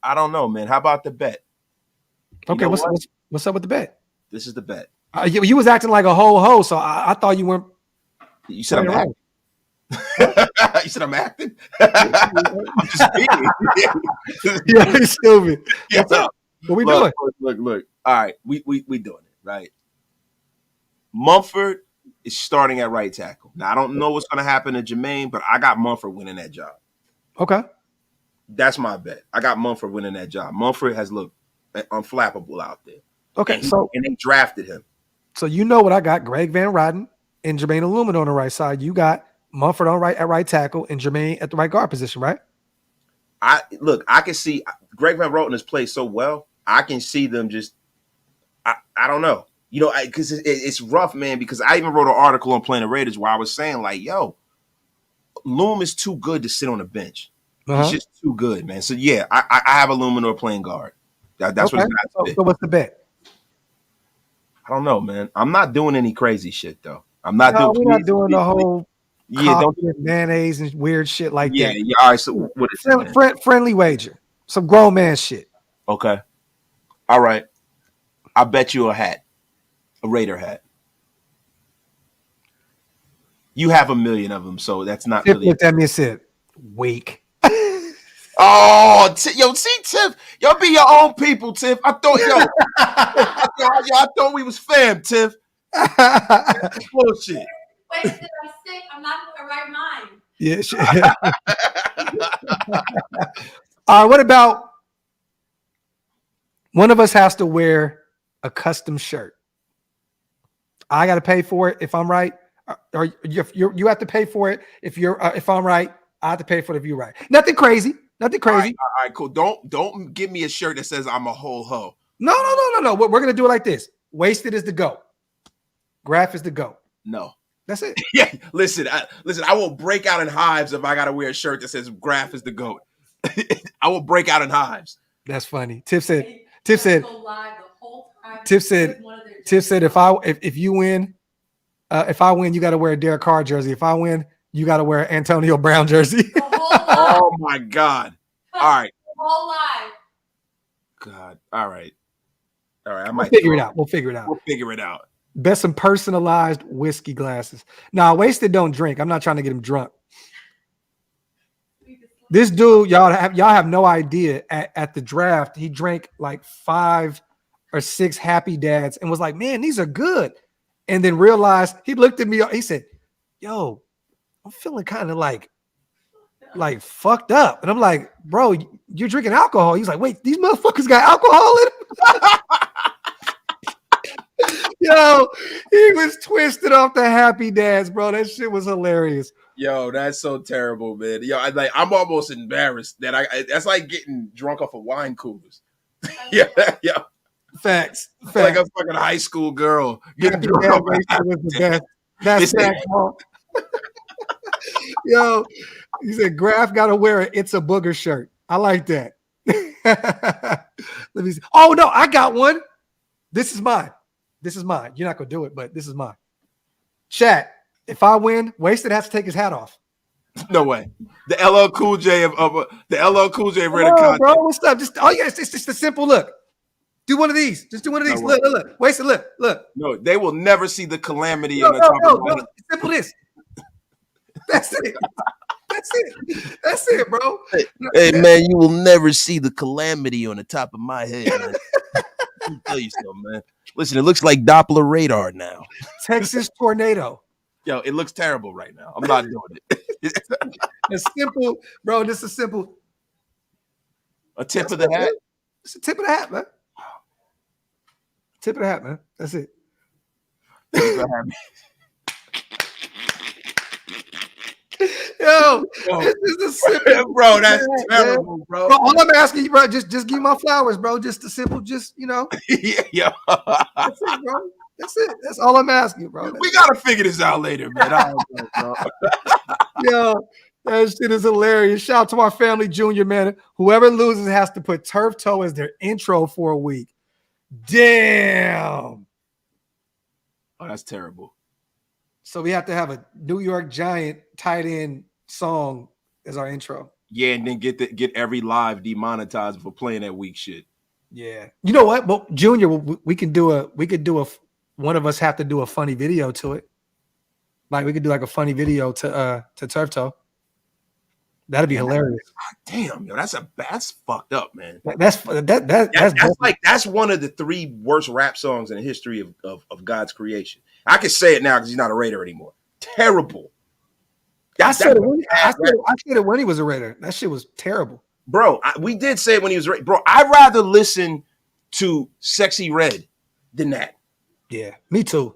I don't know, man. How about the bet? Okay, what's up with the bet? This is the bet. You was acting like a ho, so I thought you weren't. You said I'm acting. You said I'm acting. Yeah, he's stupid. What's up? What we doing? Look. All right, we doing it right. Mumford is starting at right tackle. Now I don't know what's going to happen to Jermaine, but I got Mumford winning that job. Okay, that's my bet. I got Mumford winning that job. Mumford has looked unflappable out there. Okay, and they drafted him. So you know what I got? Greg Van Roden and Jermaine Illumina on the right side. You got Mumford at right tackle and Jermaine at the right guard position, right? I can see Greg Van Roten has played so well. I can see them just. I don't know, because it's rough, man. Because I even wrote an article on Planet Raiders where I was saying like, "Yo, Loom is too good to sit on the bench. He's just too good, man." So yeah, I have Illuminor playing guard. That's okay. what. So what's the bet? I don't know, man. I'm not doing any crazy shit though. I'm not doing. We're not doing the whole. Yeah, don't mayonnaise and weird shit like that. Yeah. All right. So what is it? Friendly wager. Some grown man shit. Okay. All right. I bet you a hat, a Raider hat. You have 1 million of them, so that's not Tiff really. looked at me and said, "Wake." Oh, see, Tiff, y'all be your own people, Tiff. I thought, I thought we was fam, Tiff. That's bullshit. Wait, did I sick? I'm not in the right mind. Yeah. All right. What about one of us has to wear a custom shirt? I got to pay for it if I'm right, or you have to pay for it if I'm right. I have to pay for it if you're right. Nothing crazy. Nothing crazy. All right, cool. Don't give me a shirt that says I'm a whole hoe. No. We're gonna do it like this. Wasted is the GOAT. Graph is the GOAT. No. That's it. Yeah, listen. I will break out in hives if I gotta wear a shirt that says Graph is the GOAT. I will break out in hives. That's funny. Tiff said, if you win, if I win, you got to wear a Derek Carr jersey. If I win, you got to wear an Antonio Brown jersey. Oh my God! All right. Whole life. God. All right. I might We'll figure it out. Best some personalized whiskey glasses. Now, Wasted don't drink. I'm not trying to get him drunk. This dude, y'all have no idea. At the draft, he drank like 5 or 6 Happy Dads and was like, "Man, these are good." And then realized, he looked at me. He said, "Yo, I'm feeling kind of like fucked up." And I'm like, "Bro, you're drinking alcohol." He's like, "Wait, these motherfuckers got alcohol in them?" Yo, he was twisted off the Happy Dads, bro. That shit was hilarious. Yo, that's so terrible, man. Yo, I'm almost embarrassed that that's like getting drunk off of wine coolers. yeah. Facts. Like a fucking high school girl getting drunk off the best. That's Yo, he said Graf got to wear a "It's a Booger" shirt. I like that. Let me see. Oh no, I got one. This is mine. You're not gonna do it, but this is mine. Chat. If I win, Wasted has to take his hat off. No way. The LL Cool J of the LL Cool J of Reddit content. Bro, what's up? It's just a simple look. Do one of these. Just do one of these. No, look. Wasted, look. No, they will never see the calamity on the top of my head. Simple this. That's it, bro. Hey, man, you will never see the calamity on the top of my head, man. Let me tell you something, man. Listen, it looks like Doppler radar now. Texas tornado. Yo, it looks terrible right now. I'm not doing it. It's simple, bro. This is simple. A tip of the hat? It's a tip of the hat, man. Tip of the hat, man. That's it. Yo, Yo, it's just a simple, bro, that's man. terrible, bro. Bro, all I'm asking you, bro, just give me my flowers, bro. Just a simple, Yeah. that's it, bro. That's it. That's all I'm asking, bro. We gotta figure this out later, man. I don't know, bro. Yo, that shit is hilarious. Shout out to our family junior, man. Whoever loses has to put turf toe as their intro for a week. Damn. Oh, that's terrible. So we have to have a New York Giant tight end song as our intro. Yeah, and then get every live demonetized for playing that weak shit. Yeah. You know what? Well, Junior, we could do a one of us have to do a funny video to it. Like we could do like a funny video to turf toe. That'd be hilarious. Damn, yo, that's fucked up, man. That's That's one of the 3 worst rap songs in the history of God's creation. I can say it now because he's not a Raider anymore. Terrible. I said it when he was a Raider. That shit was terrible. Bro, we did say it when he was Bro, I'd rather listen to Sexy Red than that. Yeah, me too.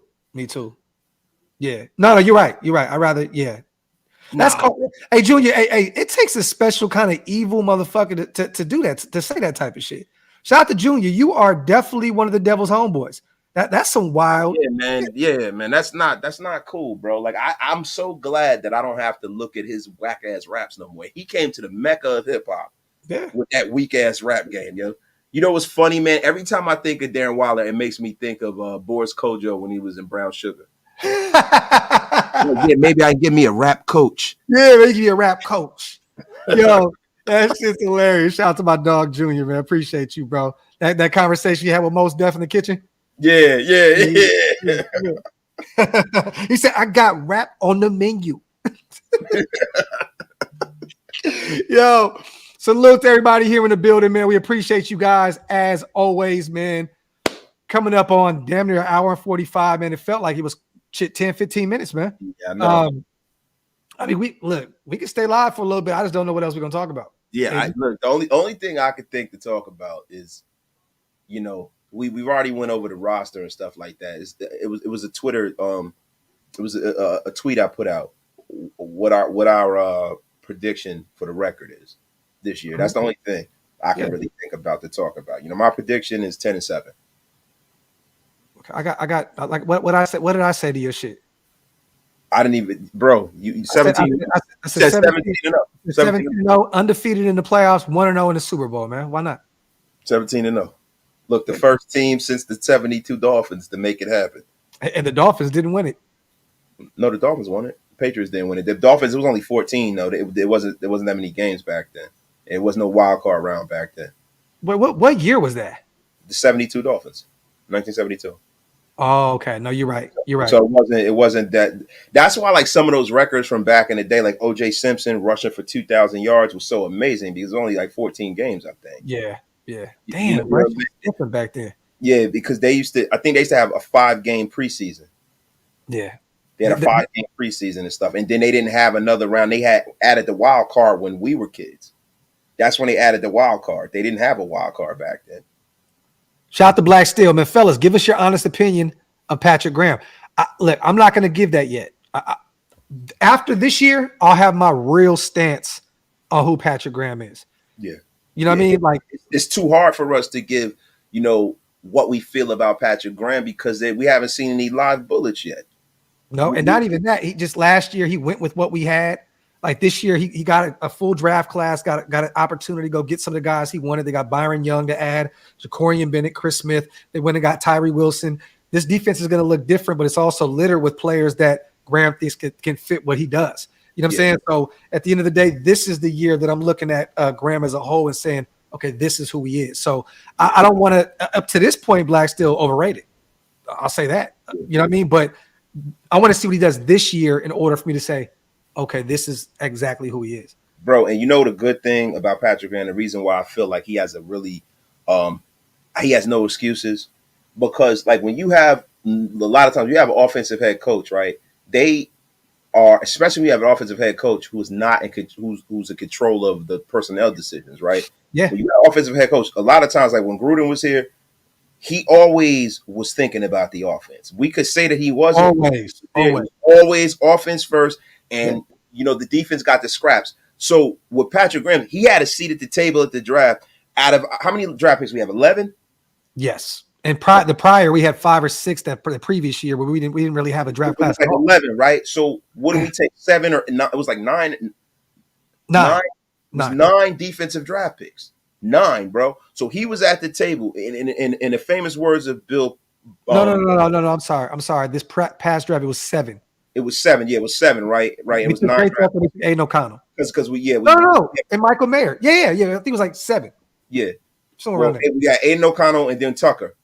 Yeah. No, you're right. I'd rather, yeah. That's cool. Hey, Junior, hey, it takes a special kind of evil motherfucker to do that, to say that type of shit. Shout out to Junior. You are definitely one of the devil's homeboys. That's some wild. Yeah, man. That's not cool, bro. Like I'm so glad that I don't have to look at his whack ass raps no more. He came to the mecca of hip hop with that weak ass rap game, yo. You know what's funny, man? Every time I think of Darren Waller, it makes me think of Boris Kojo when he was in Brown Sugar. Yeah, maybe I can get me a rap coach. Yeah, maybe give me a rap coach. Yo, that shit's hilarious. Shout out to my dog Junior, man. Appreciate you, bro. That conversation you had with Mos Def in the kitchen. Yeah. He said, I got rap on the menu. Yo, salute to everybody here in the building, man. We appreciate you guys as always, man. Coming up on damn near an hour and 45, man. It felt like it was 10, 15 minutes, man. Yeah, I know. I mean, we can stay live for a little bit. I just don't know what else we're gonna talk about. Yeah, look, the only thing I could think to talk about is, you know, we've already went over the roster and stuff like that. It was a Twitter it was a tweet I put out what our prediction for the record is this year. That's the only thing I can really think about to talk about. You know, my prediction is 10-7. I got like what I said. What did I say to your shit? I didn't even, bro. You 17. I said 17-0, undefeated in the playoffs, 1-0 in the Super Bowl, man. Why not? 17-0. Look, the first team since the 72 Dolphins to make it happen. And the Dolphins didn't win it. No, the Dolphins won it. The Patriots didn't win it. The Dolphins, it was only 14, though. There wasn't that many games back then. It was no wild card round back then. What year was that? The 72 Dolphins, 1972. Oh, okay. No, you're right. So it wasn't that. That's why, like, some of those records from back in the day, like O.J. Simpson rushing for 2,000 yards was so amazing because it was only like 14 games, I think. Yeah. Damn, right? Different back then. Yeah, because I think they used to have a 5-game preseason. Yeah. They had a 5-game preseason and stuff. And then they didn't have another round. They had added the wild card when we were kids. That's when they added the wild card. They didn't have a wild card back then. Shout out to Black Steel, man. Fellas, give us your honest opinion of Patrick Graham. Look, I'm not going to give that yet. After this year, I'll have my real stance on who Patrick Graham is. Yeah. You know what I mean? Like, it's too hard for us to give, you know, what we feel about Patrick Graham because we haven't seen any live bullets yet. No, and not even that. He just last year he went with what we had. Like this year, he got a full draft class, got an opportunity to go get some of the guys he wanted. They got Byron Young to add, Jacorian Bennett, Chris Smith. They went and got Tyree Wilson. This defense is going to look different, but it's also littered with players that Graham thinks can fit what he does. You know what I'm saying? So at the end of the day, this is the year that I'm looking at Graham as a whole and saying, okay, this is who he is. So I don't want to, up to this point, Black still overrated. I'll say that. You know what I mean? But I want to see what he does this year in order for me to say, okay, this is exactly who he is. Bro, and you know the good thing about Patrick Graham, the reason why I feel like he has a really he has no excuses, because like when you have a lot of times you have an offensive head coach, right? They are, especially when you have an offensive head coach who's not in who's in control of the personnel decisions, right? Yeah. When you have an offensive head coach, a lot of times, like when Gruden was here, he always was thinking about the offense. We could say that he wasn't always offense first. And the defense got the scraps. So with Patrick Graham, he had a seat at the table at the draft. Out of how many draft picks we have? 11. Yes. And the prior we had 5 or 6 the previous year, but we didn't really have a draft class. Like 11, right? So what do we take? 7 or 9? It was like 9. 9. It was 9 defensive draft picks. 9, bro. So he was at the table. In the famous words of Bill. No. I'm sorry. This past draft, it was 7. It was 7. Yeah, it was 7, right? Right. It was 9. Aiden O'Connell. Because No. And Michael Mayer. Yeah. I think it was like 7. Yeah. Somewhere around there. We got Aiden O'Connell and then Tucker.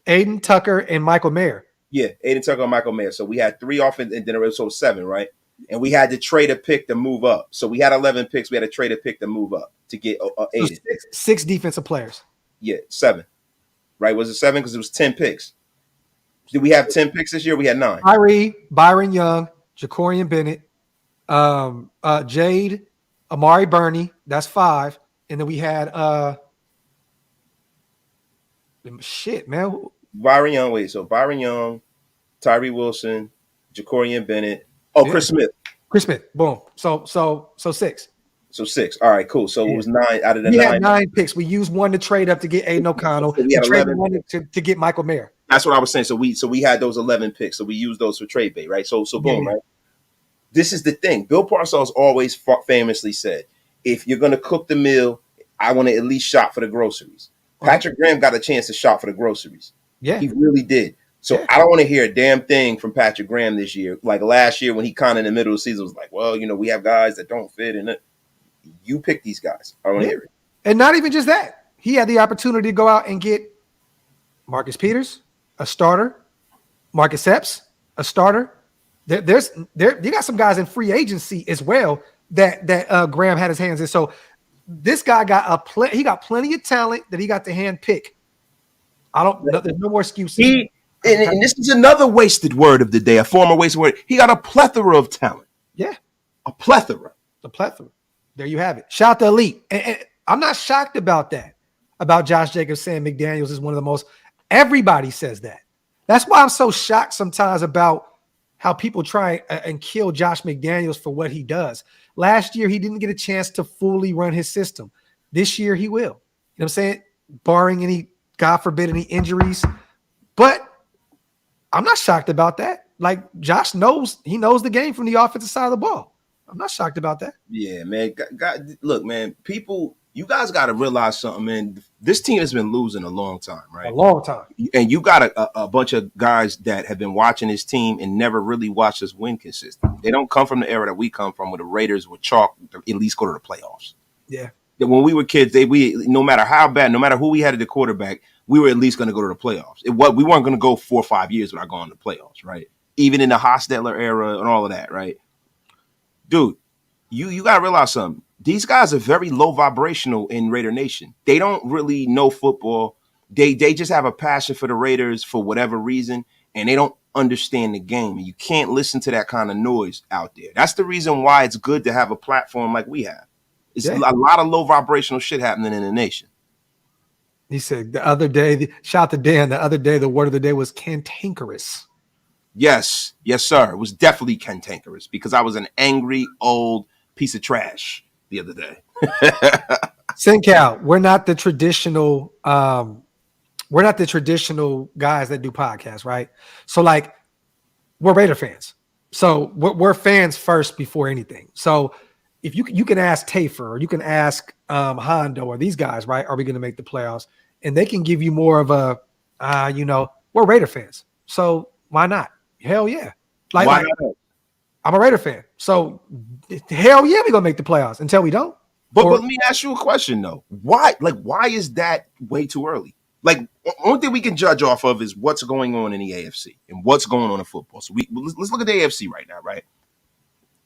Aiden, Tucker, and Michael Mayer. Yeah, Aiden, Tucker, and Michael Mayer. So we had 3 offense, and then it was 7, right? And we had to trade a pick to move up. So we had 11 picks. We had to trade a pick to move up to get Aiden. So 6 defensive players. Yeah, 7. Right? Was it 7? Because it was 10 picks. Did we have 10 picks this year? We had 9. Byron Young, Jacorian Bennett, Jade, Amari Burney. That's 5. And then we had shit, man. Byron Young, Tyree Wilson, Jacorian Bennett. Oh, yeah. Chris Smith. Boom. So 6. So 6. All right, cool. So it was 9 out of the 9. We had 9 picks. We used 1 to trade up to get Aiden O'Connell. So we had 11 1 to get Michael Mayer. That's what I was saying. So we had those 11 picks. So we used those for trade bait, right? So boom, right? This is the thing. Bill Parcells always famously said, if you're going to cook the meal, I want to at least shop for the groceries. Patrick Graham got a chance to shop for the groceries. Yeah. He really did. So I don't want to hear a damn thing from Patrick Graham this year. Like last year when he kind of in the middle of the season was like, well, we have guys that don't fit in it. You pick these guys. I don't want to hear it. And not even just that. He had the opportunity to go out and get Marcus Peters, a starter, Marcus Epps, a starter. You got some guys in free agency as well that Graham had his hands in. So this guy got he got plenty of talent that he got to hand pick. There's no more excuses. And this is another wasted word of the day, a former wasted word. He got a plethora of talent. Yeah. A plethora. There you have it. Shout out to Elite. And I'm not shocked about that, about Josh Jacobs saying McDaniels is one of the most. Everybody says that. That's why I'm so shocked sometimes about how people try and kill Josh McDaniels for what he does. Last year, he didn't get a chance to fully run his system. This year, he will. You know what I'm saying? Barring any, God forbid, any injuries. But I'm not shocked about that. Like, Josh knows the game from the offensive side of the ball. I'm not shocked about that. Yeah, man. God, look, man, you guys got to realize something, man. This team has been losing a long time, right? A long time. And you got a bunch of guys that have been watching this team and never really watched us win consistently. They don't come from the era that we come from, where the Raiders would chalk to at least go to the playoffs. Yeah. When we were kids, we no matter how bad, no matter who we had at the quarterback, we were at least going to go to the playoffs. We weren't going to go 4 or 5 years without going to the playoffs, right? Even in the Hostetler era and all of that, right? Dude, you got to realize something. These guys are very low vibrational in Raider Nation. They don't really know football. They just have a passion for the Raiders for whatever reason, and they don't understand the game. And you can't listen to that kind of noise out there. That's the reason why it's good to have a platform like we have. It's a lot of low vibrational shit happening in the nation. He said the other day, shout out to Dan, the other day, the word of the day was cantankerous. Yes, sir. It was definitely cantankerous because I was an angry old piece of trash the other day. SinCal, we're not the traditional guys that do podcasts, right? So like we're Raider fans. So we're fans first before anything. So if you can ask Tafer or you can ask Hondo or these guys, right? Are we going to make the playoffs? And they can give you more of a, we're Raider fans. So why not? Hell yeah. Like I'm a Raider fan. So hell yeah, we're going to make the playoffs until we don't. But let me ask you a question though. Why is that way too early? Like, only thing we can judge off of is what's going on in the AFC and what's going on in football. So let's look at the AFC right now, right?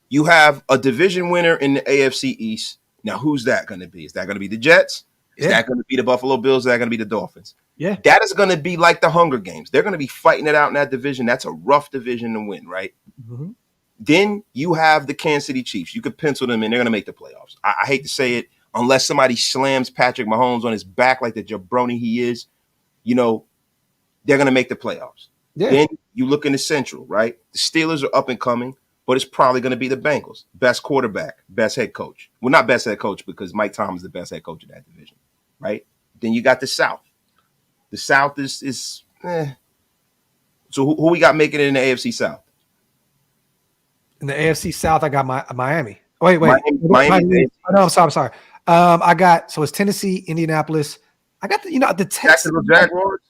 You have a division winner in the AFC East. Now, who's that going to be? Is that going to be the Jets? Is that going to be the Buffalo Bills? Is that going to be the Dolphins? Yeah. That is going to be like the Hunger Games. They're going to be fighting it out in that division. That's a rough division to win, right? Mm-hmm. Then you have the Kansas City Chiefs. You could pencil them in. They're going to make the playoffs. I hate to say it, unless somebody slams Patrick Mahomes on his back like the jabroni he is, they're going to make the playoffs. Yeah. Then you look in the Central, right? The Steelers are up and coming. but it's probably going to be the Bengals. Best quarterback, best head coach. Well, not best head coach because Mike Tomlin is the best head coach of that division, right? Then you got the South. The South is So who we got making it in the AFC South? In the AFC South, I got Miami. Wait. Miami. Oh, no, I'm sorry. I got, so it's Tennessee, Indianapolis. I got the Texans. Jacksonville Jaguars.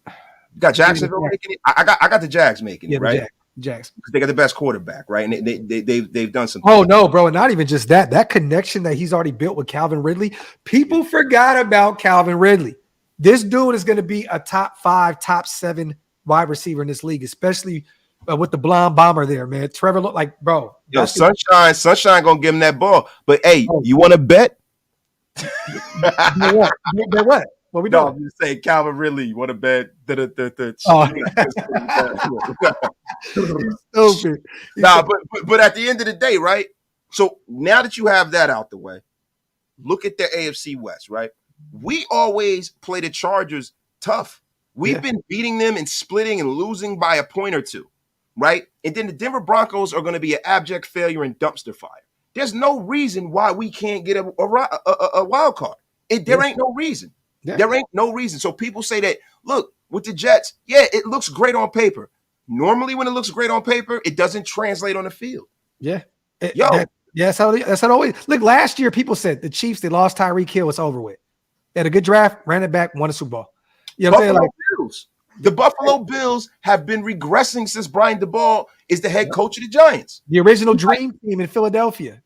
You got Jacksonville making it. I got the Jags making it, right? Jags. Because they got the best quarterback, right? And they've done some. Oh no, bro! And not even just that. That connection that he's already built with Calvin Ridley. People forgot about Calvin Ridley. This dude is going to be a top 5, top 7 wide receiver in this league, especially with the blonde bomber there, man. Trevor looked like, bro. Yo, Sunshine gonna give him that ball. But hey, you want to bet? What? What we doing? I'm just saying, Calvin Ridley. You want to bet? Stupid. But at the end of the day, right? So now that you have that out the way, look at the AFC West, right? We always play the Chargers tough. We've been beating them and splitting and losing by a point or two, right? And then the Denver Broncos are going to be an abject failure and dumpster fire. There's no reason why we can't get a wild card. There ain't no reason. Yeah. There ain't no reason. So people say that, look, with the Jets, it looks great on paper. Normally when it looks great on paper, it doesn't translate on the field. Yeah. That's how it always. Look, last year people said the Chiefs, they lost Tyreek Hill, it's over with. They had a good draft, ran it back, won a Super Bowl. You know what I'm saying? Bills. The Buffalo Bills have been regressing since Brian DeBall is the head coach of the Giants. The original dream team in Philadelphia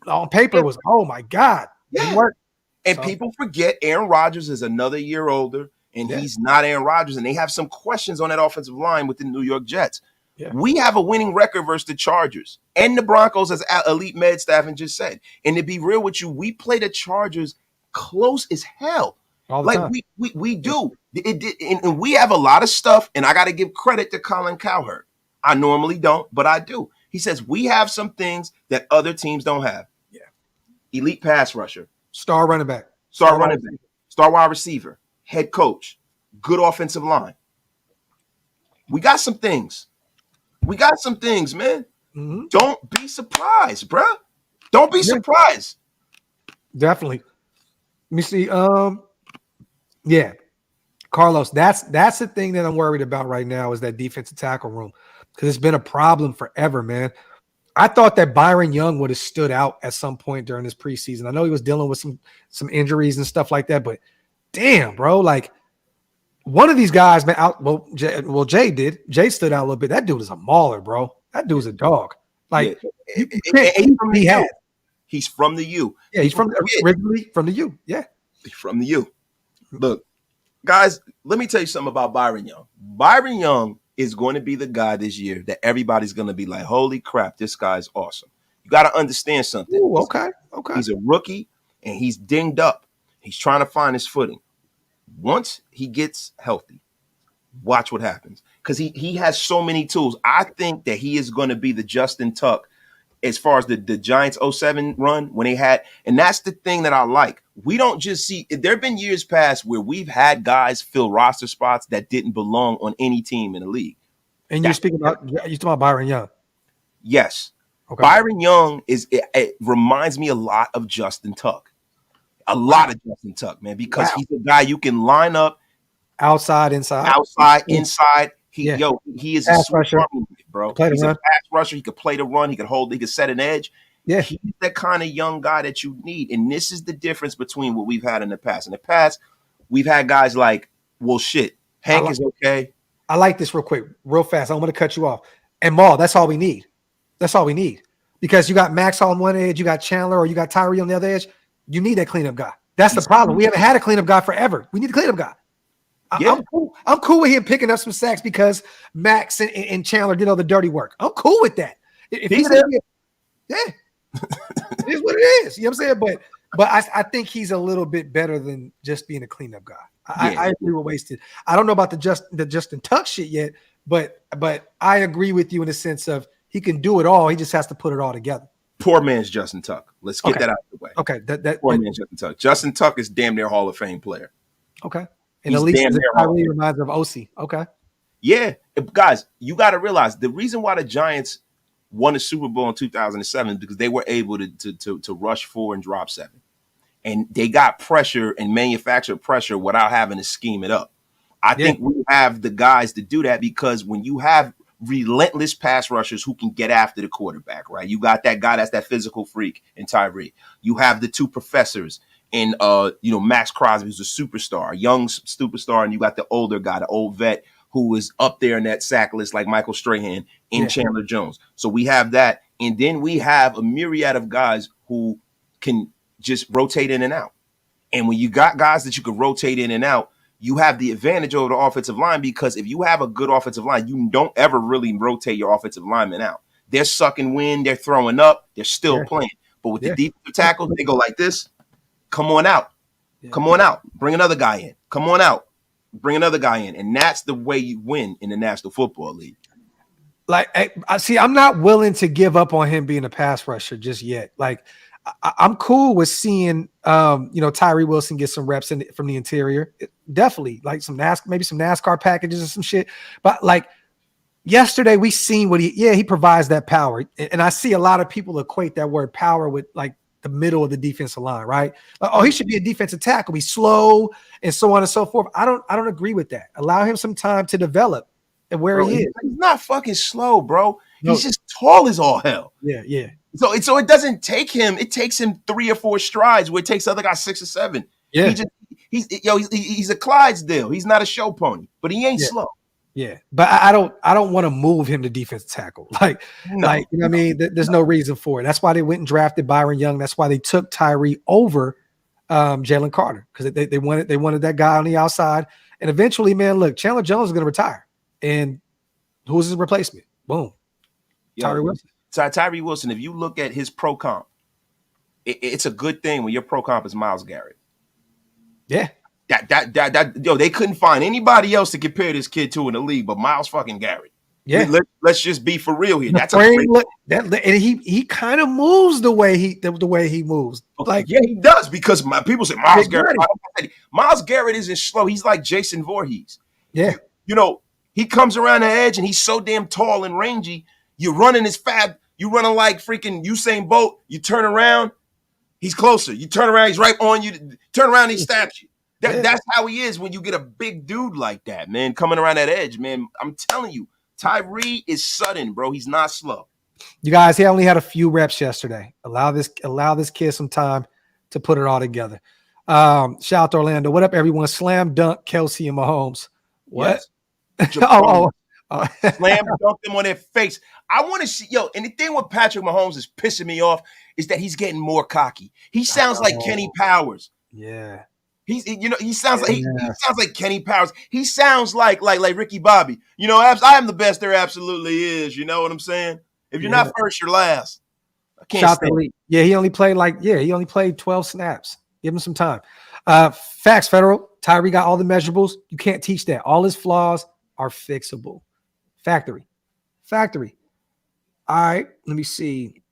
on paper was, oh my God. Didn't work. And people forget Aaron Rodgers is another year older, and he's not Aaron Rodgers, and they have some questions on that offensive line with the New York Jets. Yeah. We have a winning record versus the Chargers and the Broncos, as Elite Med Staffing just said. And to be real with you, we play the Chargers close as hell. All the time. We do. And we have a lot of stuff, and I got to give credit to Colin Cowherd. I normally don't, but I do. He says we have some things that other teams don't have. Yeah. Elite pass rusher. Star running back. Star wide receiver. Head coach. Good offensive line. We got some things. Man. Mm-hmm. Don't be surprised, bruh. Don't be surprised. Definitely. Let me see. Yeah. Carlos, that's the thing that I'm worried about right now is that defensive tackle room. Because it's been a problem forever, man. I thought that Byron Young would have stood out at some point during this preseason. I know he was dealing with some injuries and stuff like that, but damn, bro, like one of these guys, man, Jay did. Jay stood out a little bit. That dude is a mauler, bro. That dude's a dog. Like he's from the U. Yeah, he's originally from the U. Yeah. He's from the U. Look, guys, let me tell you something about Byron Young. Byron Young is going to be the guy this year that everybody's going to be like, holy crap, this guy's awesome. You got to understand something. Ooh, okay. He's a rookie, and he's dinged up. He's trying to find his footing. Once he gets healthy, watch what happens. Because he has so many tools. I think that he is going to be the Justin Tuck as far as the Giants 07 run when they had. And that's the thing that I like. We don't just see – there have been years past where we've had guys fill roster spots that didn't belong on any team in the league. And you're talking about Byron Young? Yes. Okay. Byron Young it reminds me a lot of Justin Tuck. A lot of Justin Tuck, man, because he's a guy you can line up. Outside, inside. He is a super rusher, bro. He's a pass rusher. He could play the run. He could set an edge. Yeah. He's the kind of young guy that you need. And this is the difference between what we've had in the past. In the past, we've had guys like, Hank is okay. I like this real quick, real fast. I'm going to cut you off. And Maul, that's all we need. Because you got Max on one edge, you got Chandler, or you got Tyree on the other edge. You need that cleanup guy. That's the problem. We haven't had a cleanup guy forever. We need a cleanup guy. I'm cool with him picking up some sacks because Max and Chandler did all the dirty work. I'm cool with that. If he's there, it is what it is. You know what I'm saying? But I think he's a little bit better than just being a cleanup guy. I agree with Wasted. I don't know about the Justin Tuck shit yet, but I agree with you in the sense of he can do it all. He just has to put it all together. Poor man's Justin Tuck. Let's get that out of the way. Okay. Poor man's Justin Tuck. Justin Tuck is damn near Hall of Fame player. Okay. And at least Kyrie reminds of OC. Okay. Yeah. Guys, you got to realize the reason why the Giants won the Super Bowl in 2007 because they were able to rush 4 and drop 7. And they got pressure and manufactured pressure without having to scheme it up. I think we have the guys to do that because when you have relentless pass rushers who can get after the quarterback, right? You got that guy that's that physical freak in Tyree. You have the 2 professors in Max Crosby, who's a superstar, a young superstar, and you got the older guy, the old vet who is up there in that sack list like Michael Strahan in Chandler Jones. So we have that, and then we have a myriad of guys who can just rotate in and out. And when you got guys that you can rotate in and out, you have the advantage over the offensive line because if you have a good offensive line, you don't ever really rotate your offensive linemen out. They're sucking wind, they're throwing up, they're still playing. But with the defensive tackles, they go like this. Come on out. Come on out. Bring another guy in. Come on out. Bring another guy in. And that's the way you win in the National Football League. Like, I see, I'm not willing to give up on him being a pass rusher just yet. Like, I'm cool with seeing, Tyree Wilson get some reps from the interior. Definitely, like maybe some NASCAR packages or some shit. But like yesterday, we seen what he provides that power. And I see a lot of people equate that word power with like the middle of the defensive line, right? Like, he should be a defensive tackle. He's slow and so on and so forth. I don't agree with that. Allow him some time to develop and where he is. He's not fucking slow, bro. No. He's just tall as all hell. Yeah. So it doesn't take him. It takes him 3 or 4 strides where it takes other guys 6 or 7. Yeah. He's a Clydesdale. He's not a show pony, but he ain't slow. Yeah, but I don't want to move him to defensive tackle. Like you know what I mean? There's no reason for it. That's why they went and drafted Byron Young. That's why they took Tyree over Jalen Carter because they wanted that guy on the outside. And eventually, man, look, Chandler Jones is going to retire, and who's his replacement? Boom, Tyree Wilson. Tyree Wilson. If you look at his pro comp, it's a good thing when your pro comp is Myles Garrett. Yeah. They couldn't find anybody else to compare this kid to in the league, but Myles fucking Garrett. Yeah, let's just be for real here. That's and he kind of moves the way he moves. Like he does because people say Myles Garrett. Myles Garrett isn't slow. He's like Jason Voorhees. Yeah, he comes around the edge and he's so damn tall and rangy. You're running his fab. You're running like freaking Usain Bolt. You turn around, he's closer. You turn around, he's right on you. Turn around, he stabs you. That's how he is when you get a big dude like that, man, coming around that edge, man. I'm telling you, Tyree is sudden, bro. He's not slow. You guys, he only had a few reps yesterday. Allow this kid some time to put it all together. Shout out to Orlando. What up, everyone? Slam dunk Kelsey and Mahomes. What? Yes. Slam dunk them on their face. I want to see, and the thing with Patrick Mahomes is pissing me off is that he's getting more cocky. He sounds like Kenny Powers. Yeah. He sounds like he sounds like Kenny Powers. He sounds like Ricky Bobby. I am the best there absolutely is. You know what I'm saying? If you're not first, you're last. I can't stand it. Yeah, he only played 12 snaps. Give him some time. Facts, Federal. Tyree got all the measurables. You can't teach that. All his flaws are fixable. Factory. All right, let me see.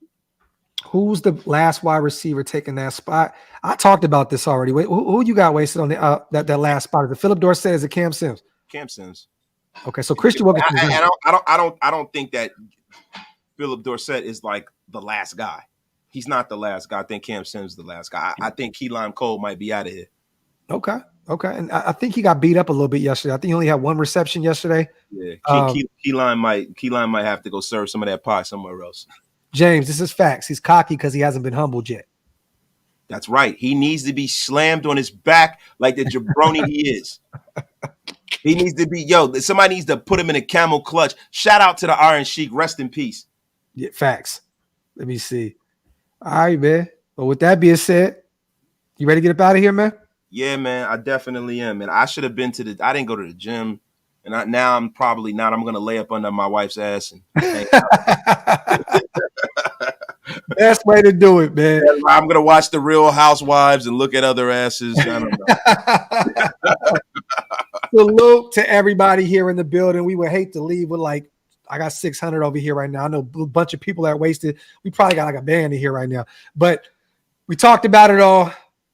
Who's the last wide receiver taking that spot? I talked about this already. Wait, who you got wasted on the that last spot? Is it Philip Dorsett? Is it Cam Sims? Cam Sims. Okay, so Christian Wilkins. I don't think that Philip Dorsett is like the last guy. He's not the last guy. I think Cam Sims is the last guy. I think Keelan Cole might be out of here. Okay. And I think he got beat up a little bit yesterday. I think he only had 1 reception yesterday. Yeah, Keelan might have to go serve some of that pie somewhere else. James, this is facts. He's cocky because he hasn't been humbled yet. That's right. He needs to be slammed on his back like the jabroni he is. He needs to be, somebody needs to put him in a camel clutch. Shout out to the Iron Sheik. Rest in peace. Yeah, facts. Let me see. All right, man. Well, with that being said, you ready to get up out of here, man? Yeah, man. I definitely am, man. I should have been I didn't go to the gym. And now I'm probably not. I'm going to lay up under my wife's ass and hang out. Best way to do it, man. I'm going to watch The Real Housewives and look at other asses. I don't know. Salute to everybody here in the building. We would hate to leave with I got 600 over here right now. I know a bunch of people that wasted. We probably got like a band in here right now. But we talked about it all.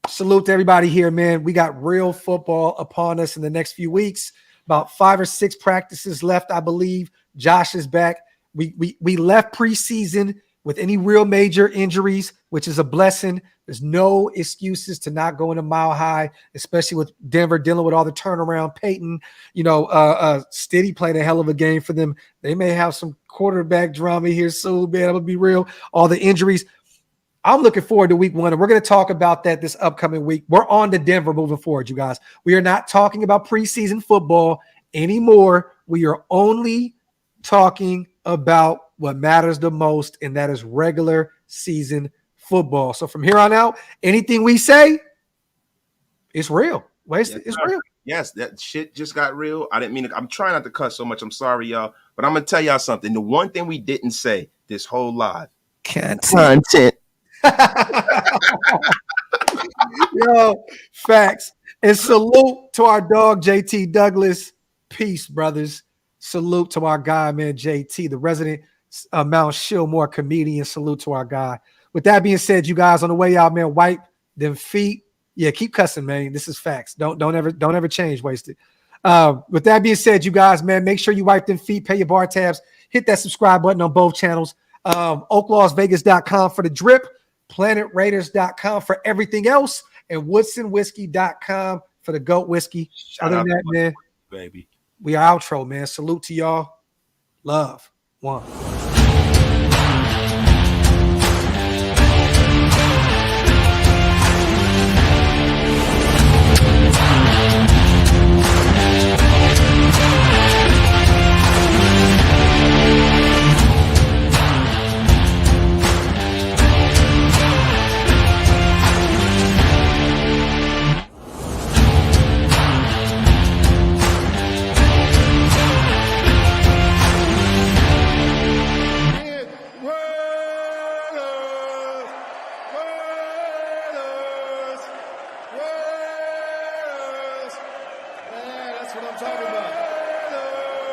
Salute to everybody here, man. We got real football upon us in the next few weeks. About 5 or 6 practices left, I believe. Josh is back. We left preseason with any real major injuries, which is a blessing. There's no excuses to not go into Mile High, especially with Denver dealing with all the turnaround. Peyton, Stiddy played a hell of a game for them. They may have some quarterback drama here soon, man. I'm gonna be real. All the injuries. I'm looking forward to week 1, and we're going to talk about that this upcoming week. We're on to Denver moving forward, you guys. We are not talking about preseason football anymore. We are only talking about what matters the most, and that is regular season football. So from here on out, anything we say, it's real. It's real. Yes, that shit just got real. I didn't mean to. I'm trying not to cuss so much. I'm sorry, y'all. But I'm going to tell y'all something. The one thing we didn't say this whole live. Content. Yo, facts. And salute to our dog, JT Douglas. Peace, brothers. Salute to our guy, man, JT, the resident Mount Shillmore comedian. Salute to our guy. With that being said, you guys, on the way out, man, wipe them feet. Yeah, keep cussing, man. This is facts. Don't ever change, waste it. With that being said, you guys, man, make sure you wipe them feet, pay your bar tabs, hit that subscribe button on both channels. OakLasVegas.com for the drip, PlanetRaiders.com for everything else, and WoodsonWhiskey.com for the GOAT whiskey. Shout Other out than that, man, baby. we are outro, man. Salute to y'all. Love. One. That's what I'm talking about.